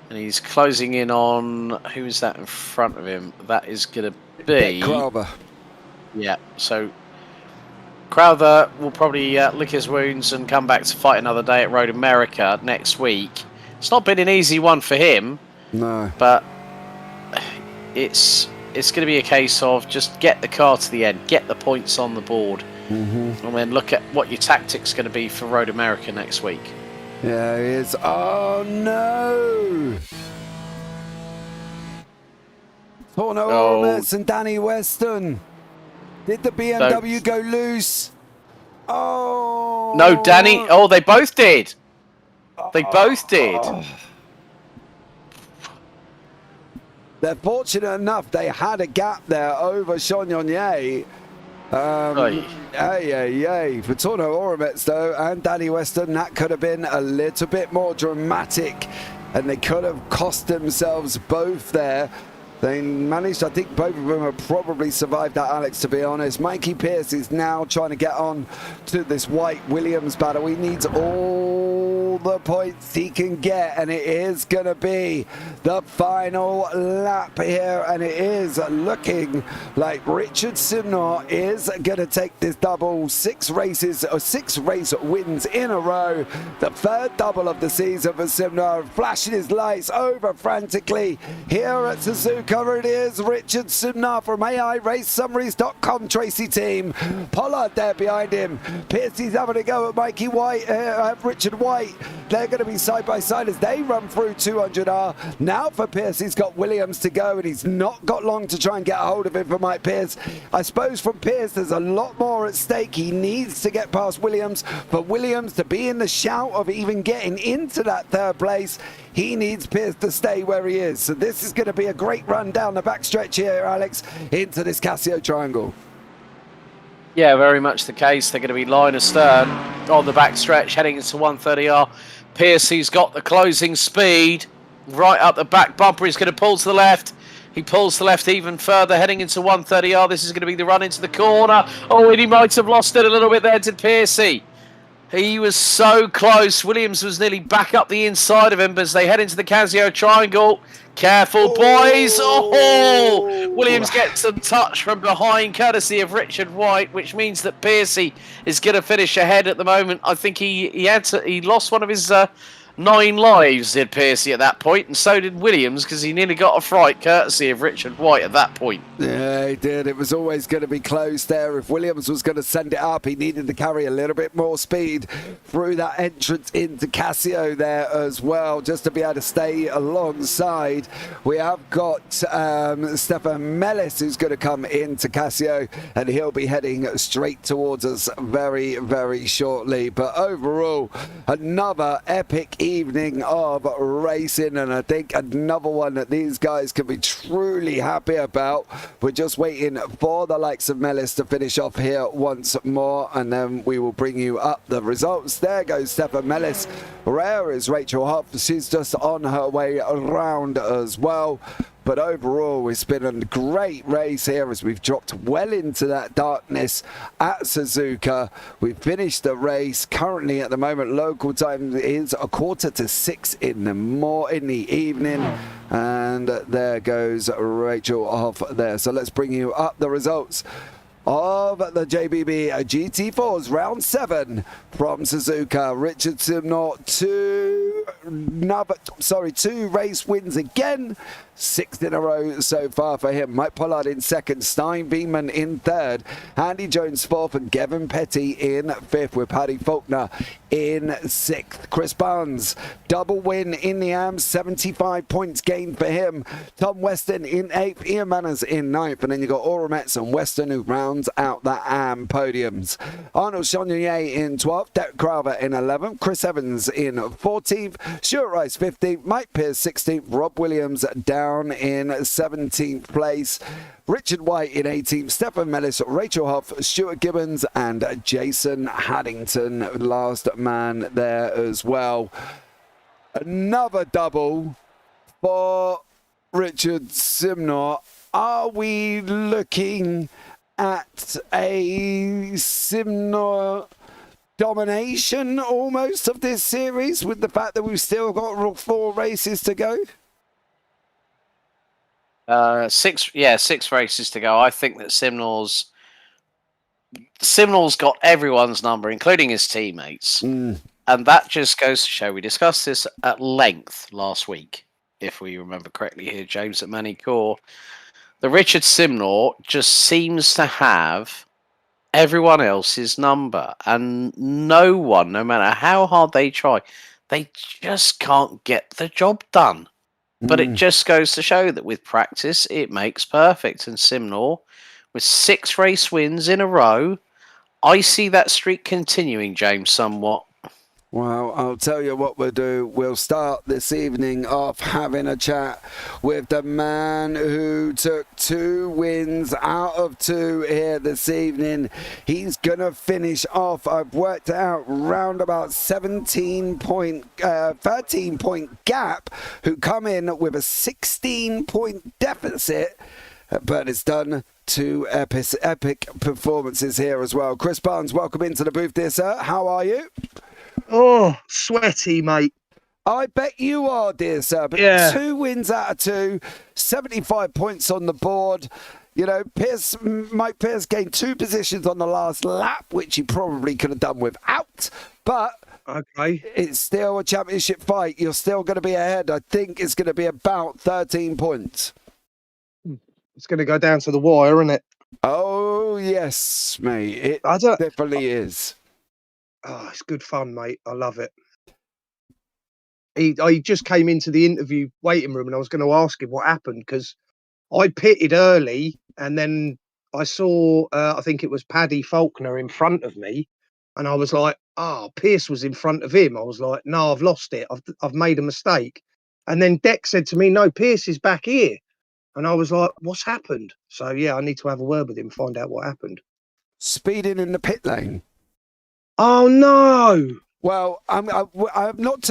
And he's closing in on... Who is that in front of him? That is going to be... Crowther. Yeah, so Crowther will probably lick his wounds and come back to fight another day at Road America next week. It's not been an easy one for him. No. But it's going to be a case of just get the car to the end, get the points on the board, and then look at what your tactic's going to be for Road America next week. Yeah, he is. Oh, no! Torno Ornitz and Danny Weston. Did the BMW go loose? Oh! No, Danny. Oh, they both did. They both did. They're fortunate enough they had a gap there over Chagnon. For Torno Oromets, though, and Danny Weston, that could have been a little bit more dramatic, and they could have cost themselves both there. They managed, I think both of them have probably survived that, Alex, to be honest. Mikey Pierce is now trying to get on to this White Williams battle. He needs all the points he can get, and it is going to be the final lap here, and it is looking like Richard Simnor is going to take this double. 6 race wins in a row. The 3rd double of the season for Simnor, flashing his lights over frantically here at Suzuka. It is Richard Simnor from AIRaceSummaries.com. Tracy team. Pollard there behind him. Piercy's having a go at Mikey White, Richard White. They're going to be side by side as they run through 200R. Now for Pierce, he's got Williams to go, and he's not got long to try and get a hold of him for Mike Pierce. I suppose from Pierce, there's a lot more at stake. He needs to get past Williams. For Williams to be in the shout of even getting into that 3rd place, he needs Pierce to stay where he is. So this is going to be a great run down the backstretch here, Alex, into this Casio Triangle. Yeah, very much the case. They're going to be line astern on the backstretch, heading into 130R. Piercy's got the closing speed right up the back bumper. He's going to pull to the left. He pulls to the left even further, heading into 130R. This is going to be the run into the corner. Oh, and he might have lost it a little bit there to Piercy. He was so close. Williams was nearly back up the inside of him as they head into the Casio Triangle. Careful, boys. Oh, Williams gets some touch from behind, courtesy of Richard White, which means that Piercy is going to finish ahead at the moment. I think he lost one of his 9 lives did Piercy at that point, and so did Williams, because he nearly got a fright courtesy of Richard White at that point. Yeah, he did. It was always going to be close there. If Williams was going to send it up, he needed to carry a little bit more speed through that entrance into Casio there as well, just to be able to stay alongside. We have got Stefan Mellis, who's going to come into Casio, and he'll be heading straight towards us very, very shortly. But overall, another epic evening of racing, and I think another one that these guys can be truly happy about. We're just waiting for the likes of Mellis to finish off here once more, and then we will bring you up the results. There goes Stefan Mellis. Rare is Rachel Hoff. She's just on her way around as well. But overall, it's been a great race here as we've dropped well into that darkness at Suzuka. We finished the race. Currently, at the moment, local time is 5:45 in the evening. And there goes Rachel off there. So let's bring you up the results of the JPB GT4's round 7 from Suzuka. Richard Simnor, 2 race wins again. 6th in a row so far for him. Mike Pollard in 2nd, Stein Beeman in 3rd, Andy Jones 4th, and Gavin Petty in 5th, with Paddy Faulkner in 6th. Chris Barnes, double win in the AM, 75 points gained for him. Tom Weston in 8th, Ian Manners in 9th, and then you've got Aura Metz and Weston who rounds out the AM podiums. Arnold Chagnier in 12th, Derek Craver in 11th, Chris Evans in 14th, Stuart Rice 15th, Mike Pearce 16th, Rob Williams down in 17th place, Richard White in 18th, Stefan Mellis, Rachel Hoff, Stuart Gibbons, and Jason Haddington, last man there as well. Another double for Richard Simnor. Are we looking at a Simnor domination almost of this series, with the fact that we've still got 4 races to go? 6 races to go. I think that Simnor's got everyone's number, including his teammates. And that just goes to show, we discussed this at length last week, if we remember correctly here, James at Manicore. The Richard Simnor just seems to have everyone else's number, and no one, no matter how hard they try, they just can't get the job done. But it just goes to show that with practice, it makes perfect. And Simnor, with 6 race wins in a row, I see that streak continuing, James, somewhat. Well, I'll tell you what we'll do. We'll start this evening off having a chat with the man who took 2 wins out of 2 here this evening. He's going to finish off, I've worked out, round about 13 point gap, who come in with a 16-point deficit, but it's done 2 epic performances here as well. Chris Barnes, welcome into the booth, dear sir. How are you? Oh, sweaty, mate. I bet you are, dear sir. But yeah. 2 wins out of 2, 75 points on the board. You know, Mike Pearce gained 2 positions on the last lap, which he probably could have done without. But okay, it's still a championship fight. You're still going to be ahead. I think it's going to be about 13 points. It's going to go down to the wire, isn't it? Oh, yes, mate. It definitely is. Oh, it's good fun, mate. I love it. I just came into the interview waiting room and I was going to ask him what happened, because I pitted early and then I saw, I think it was Paddy Faulkner in front of me, and I was like, Pearce was in front of him. I was like, no, I've lost it. I've made a mistake. And then Deck said to me, no, Pearce is back here. And I was like, what's happened? So, yeah, I need to have a word with him, find out what happened. Speeding in the pit lane. Oh no! Well, I've not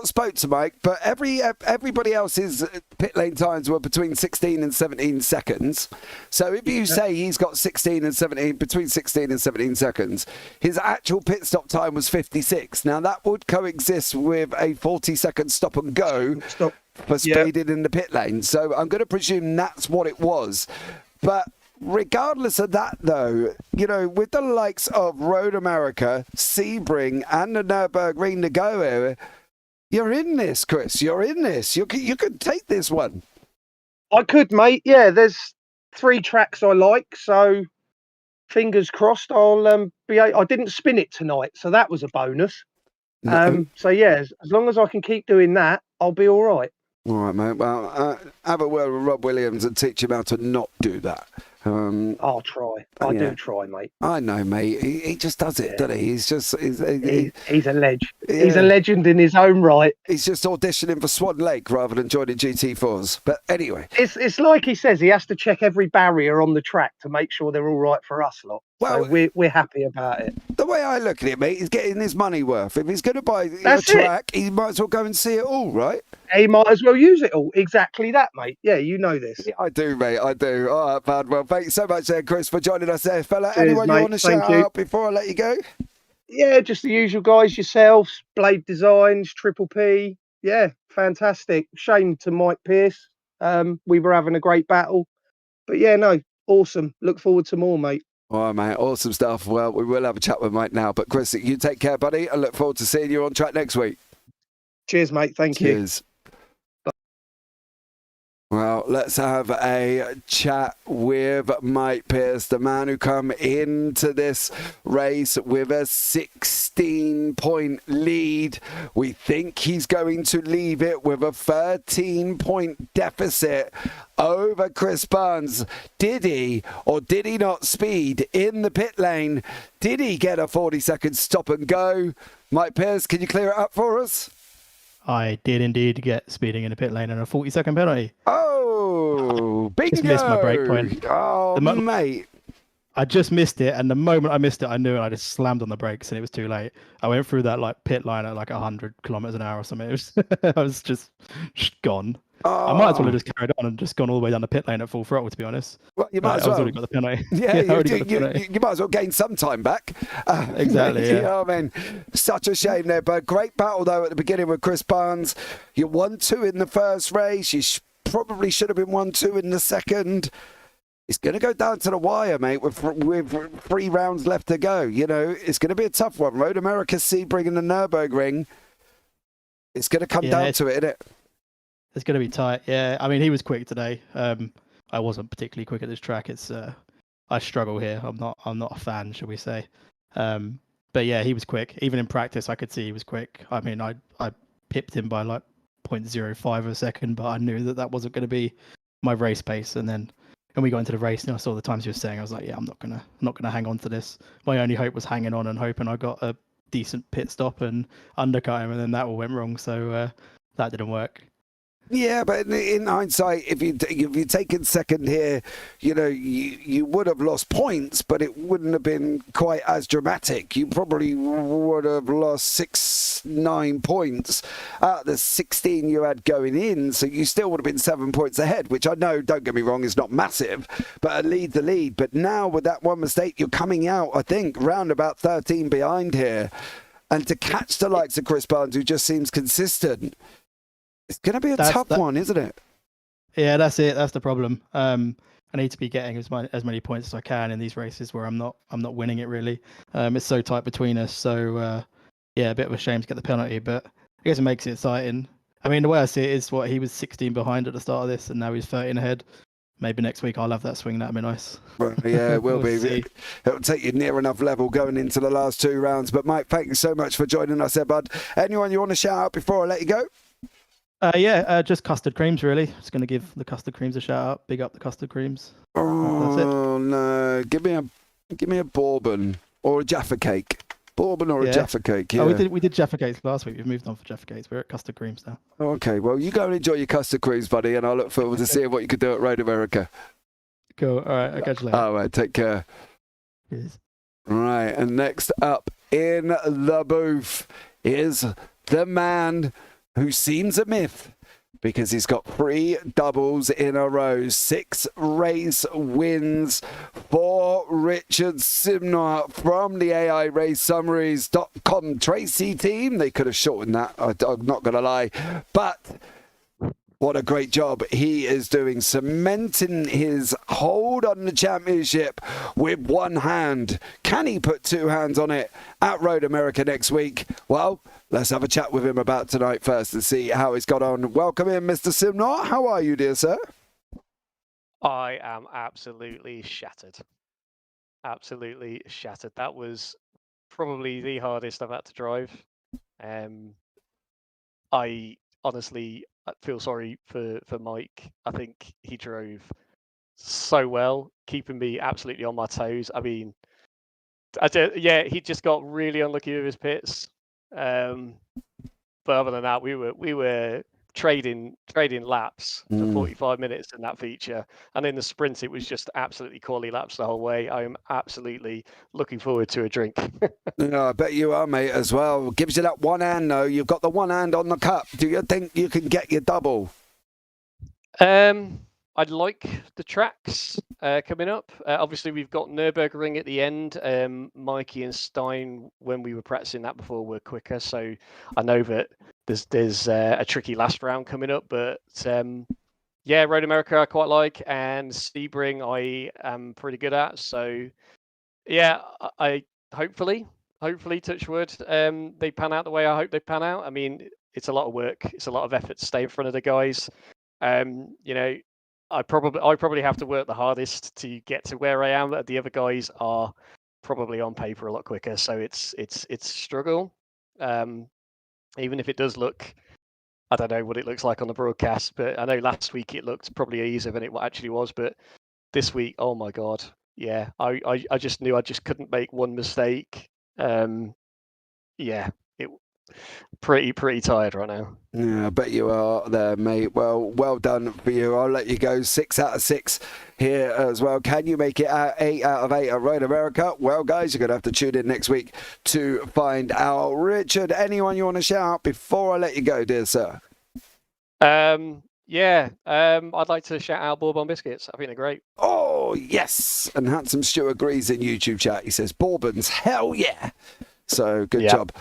spoke to Mike, but everybody else's pit lane times were between 16 and 17 seconds. So if you say he's got 16 and 17, between 16 and 17 seconds, his actual pit stop time was 56. Now that would coexist with a 40-second stop and go for speeding in the pit lane. So I'm going to presume that's what it was, but. Regardless of that, though, you know, with the likes of Road America, Sebring, and the Nurburgring to go here, You're in this, Chris. You're in this. You could take this one. I could, mate. Yeah, there's 3 tracks I like, so fingers crossed. I'll be. I didn't spin it tonight, so that was a bonus. No. So yeah, as long as I can keep doing that, I'll be all right. All right, mate. Well, have a word with Rob Williams and teach him how to not do that. I'll try. I do try, mate. I know, mate. He just does it, doesn't he? He's just he's a legend. Yeah. He's a legend in his own right. He's just auditioning for Swan Lake rather than joining GT4s. But anyway, it's like he says, he has to check every barrier on the track to make sure they're all right for us lot. Well, so we're happy about it. The way I look at it, mate, he's getting his money worth. If he's going to buy a That's track, he might as well go and see it all, right? He might as well use it all. Exactly that, mate. Yeah, you know this. Yeah, I do, mate. I do. All right, bud. Well, thanks so much there, Chris, for joining us there, fella. Cheers, Anyone mate. you want to shout out before I let you go? Yeah, just the usual guys, yourselves, Blade Designs, Triple P. Yeah, fantastic. Shame to Mike Pierce. We were having a great battle. But yeah, no, awesome. Look forward to more, mate. All right, mate. Awesome stuff. Well, we will have a chat with Mike now. But Chris, you take care, buddy. I look forward to seeing you on track next week. Cheers, mate. Thank Cheers. Well, let's have a chat with Mike Pierce, the man who come into this race with a 16-point lead. We think he's going to leave it with a 13-point deficit over Chris Barnes. Did he or did he not speed in the pit lane? Did he get a 40-second stop and go? Mike Pierce, can you clear it up for us? I did indeed get speeding in the pit lane and a 40-second penalty. Oh, bingo! Just missed my break point. Oh, mate. I just missed it, and the moment I missed it, I knew it. I just slammed on the brakes, and it was too late. I went through that like pit line at like 100 kilometers an hour or something. It was, I was just gone. Oh. I might as well have just carried on and just gone all the way down the pit lane at full throttle, to be honest. Well, you might as I well. already got the penalty. Yeah, you might as well gain some time back. Exactly. You Yeah. know what I mean? Such a shame there, but great battle though at the beginning with Chris Barnes. You 1-2 in the first race. You probably should have been 1-2 in the second. It's going to go down to the wire, mate, with 3 rounds left to go. You know, it's going to be a tough one. Road America, Sebring and the Nurburgring. It's going to come down to it, isn't it? It's going to be tight. Yeah, I mean, he was quick today. I wasn't particularly quick at this track. It's I struggle here. I'm not a fan, shall we say? But yeah, he was quick. Even in practice, I could see he was quick. I mean, I pipped him by like 0.05 of a second, but I knew that wasn't going to be my race pace. And then when we got into the race, and I saw the times he was saying, I was like, yeah, I'm not gonna hang on to this. My only hope was hanging on and hoping I got a decent pit stop and undercut him, and then that all went wrong. So that didn't work. Yeah, but in hindsight, if you'd taken second here, you know, you would have lost points, but it wouldn't have been quite as dramatic. You probably would have lost 6-9 points out of the 16 you had going in, so you still would have been 7 points ahead, which I know, don't get me wrong, is not massive, but a lead the lead. But now with that one mistake, you're coming out, I think, round about 13 behind here. And to catch the likes of Chris Barnes, who just seems consistent, it's going to be a tough one, isn't it? Yeah, that's it. That's the problem. I need to be getting as many points as I can in these races where I'm not winning it really. It's so tight between us. So yeah, a bit of a shame to get the penalty, but I guess it makes it exciting. I mean, the way I see it is he was 16 behind at the start of this, and now he's 13 ahead. Maybe next week I'll have that swing. That'd be nice. Well, yeah, it will We'll be. see. It'll take you near enough level going into the last 2 rounds. But Mike, thank you so much for joining us there, bud. Anyone you want to shout out before I let you go? Just custard creams, really. Just going to give the custard creams a shout out. Big up the custard creams. Oh, That's it. no. Give me a bourbon or a Jaffa cake. Bourbon or a Jaffa cake, yeah. Oh, we did Jaffa cakes last week. We've moved on for Jaffa cakes. We're at custard creams now. Okay, well, you go and enjoy your custard creams, buddy, and I look forward to seeing what you can do at Road America. Cool. All right, I'll catch you later. All right, take care. Cheers. Right, and next up in the booth is the man who seems a myth because he's got 3 doubles in a row, 6 race wins for Richard Simnart from the AI Race Summaries.com Tracy team. They could have shortened that, I'm not going to lie. But what a great job he is doing, cementing his hold on the championship with one hand. Can he put two hands on it at Road America next week? Well, let's have a chat with him about tonight first and see how he's got on. Welcome in, Mr. Simnor. How are you, dear sir? I am absolutely shattered. Absolutely shattered. That was probably the hardest I've had to drive. I honestly feel sorry for Mike. I think he drove so well, keeping me absolutely on my toes. I mean, he just got really unlucky with his pits. But other than that, we were trading laps for 45 minutes in that feature, and in the sprint it was just absolutely quali laps the whole way. I am absolutely looking forward to a drink. No, I bet you are, mate, as well. Gives you that one hand though. You've got the one hand on the cup. Do you think you can get your double? I'd like the tracks coming up. Obviously, we've got Nurburgring at the end. Mikey and Stein, when we were practicing that before, were quicker. So I know that there's a tricky last round coming up. But yeah, Road America I quite like, and Sebring I am pretty good at. So yeah, I hopefully touch wood, they pan out the way I hope they pan out. I mean, it's a lot of work. It's a lot of effort to stay in front of the guys. You know, I probably have to work the hardest to get to where I am. The other guys are probably on paper a lot quicker, so it's a struggle. Even if it does look, I don't know what it looks like on the broadcast, but I know last week it looked probably easier than it actually was. But this week, oh my god, yeah, I just knew I just couldn't make one mistake. Yeah, it pretty tired right now. Yeah, I bet you are there, mate. Well done for you. I'll let you go. 6 out of 6 here as well. Can you make it out 8 out of 8 at Road America? Well, guys, you're going to have to tune in next week to find out. Richard, anyone you want to shout out before I let you go, dear sir? Yeah, I'd like to shout out Bourbon Biscuits. I think they're great. Oh, yes. And Handsome Stu agrees in YouTube chat. He says, Bourbons, hell yeah. So good job.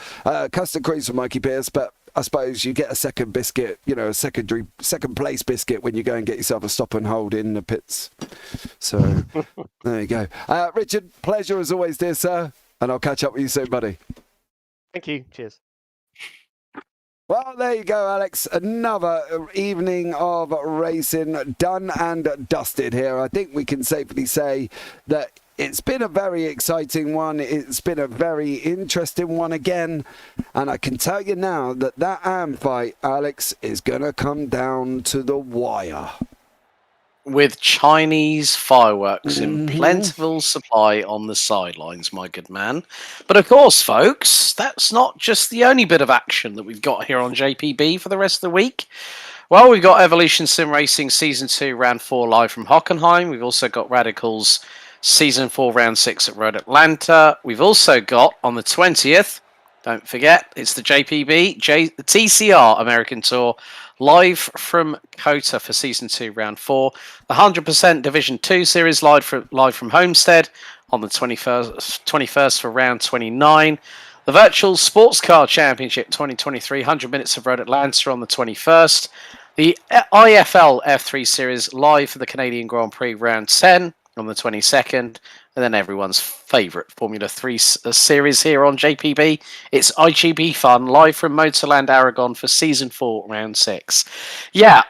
Custard creams for Mikey Pierce, but I suppose you get a second biscuit, you know, a second place biscuit when you go and get yourself a stop and hold in the pits. So there you go. Richard, pleasure as always, dear sir. And I'll catch up with you soon, buddy. Thank you. Cheers. Well, there you go, Alex. Another evening of racing done and dusted here. I think we can safely say that it's been a very exciting one. It's been a very interesting one again. And I can tell you now that AM fight, Alex, is going to come down to the wire. With Chinese fireworks in plentiful supply on the sidelines, my good man. But of course, folks, that's not just the only bit of action that we've got here on JPB for the rest of the week. Well, we've got Evolution Sim Racing Season 2 Round 4 live from Hockenheim. We've also got Radicals Season 4 Round 6 at Road Atlanta. We've also got, on the 20th, don't forget, it's the JPB TCR American Tour live from Kota for Season 2 Round 4. The 100% Division 2 Series live from Homestead on the 21st for Round 29. The Virtual Sports Car Championship 2023, 100 minutes of Road Atlanta on the 21st. The IFL F3 Series live for the Canadian Grand Prix Round 10 on the 22nd. And then everyone's favourite Formula 3 series here on JPB. It's IGB Fun, live from Motorland Aragon for Season 4, Round 6. Yeah,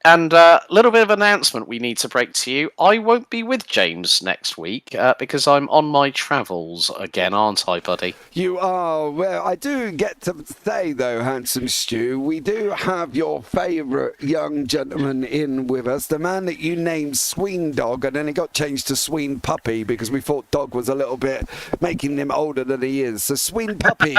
and a little bit of announcement we need to break to you. I won't be with James next week because I'm on my travels again, aren't I, buddy? You are. Well, I do get to say, though, Handsome Stu, we do have your favourite young gentleman in with us, the man that you named Sween Dog, and then it got changed to Sween Puppy because we thought Dog was a little bit making him older than he is. So Sween Puppy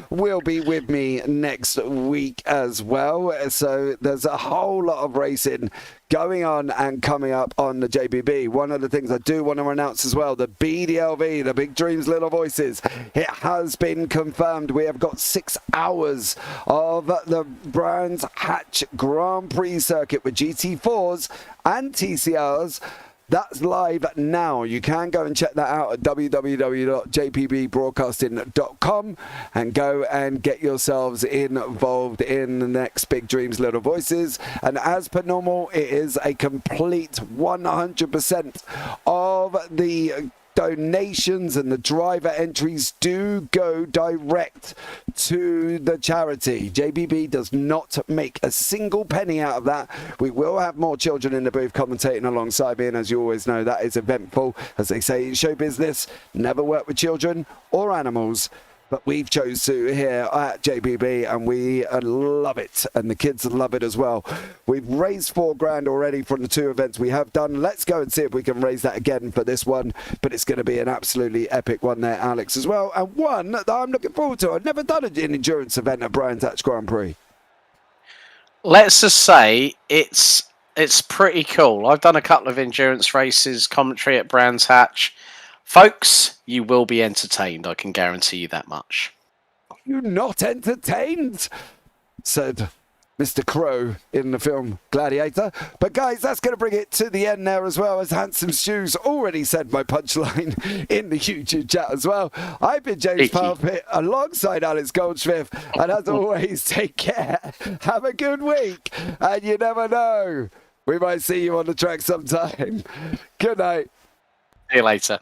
will be with me next week as well. So there's a whole lot of racing going on and coming up on the JPB. One of the things I do want to announce as well, the BDLV, the Big Dreams Little Voices, it has been confirmed. We have got 6 hours of the Brands Hatch Grand Prix circuit with GT4s and TCRs That's live now. You can go and check that out at www.jpbbroadcasting.com and go and get yourselves involved in the next Big Dreams Little Voices. And as per normal, it is a complete 100% of the donations and the driver entries do go direct to the charity. JPB does not make a single penny out of that. We will have more children in the booth commentating alongside me, and as you always know, that is eventful. As they say in show business, never work with children or animals. But we've chose to here at JPB, and we love it, and the kids love it as well. We've raised $4,000 already from the 2 events we have done. Let's go and see if we can raise that again for this one, but it's going to be an absolutely epic one there, Alex, as well, and one that I'm looking forward to. I've never done an endurance event at Brands Hatch Grand Prix. Let's just say it's pretty cool. I've done a couple of endurance races, commentary at Brands Hatch. Folks, you will be entertained. I can guarantee you that much. You're not entertained, said Mr. Crow in the film Gladiator. But guys, that's going to bring it to the end there as well, as Handsome Shoes already said my punchline in the YouTube chat as well. I've been James Parfitt alongside Alex Goldschmidt, and as always, take care. Have a good week, and you never know, we might see you on the track sometime. Good night. See you later.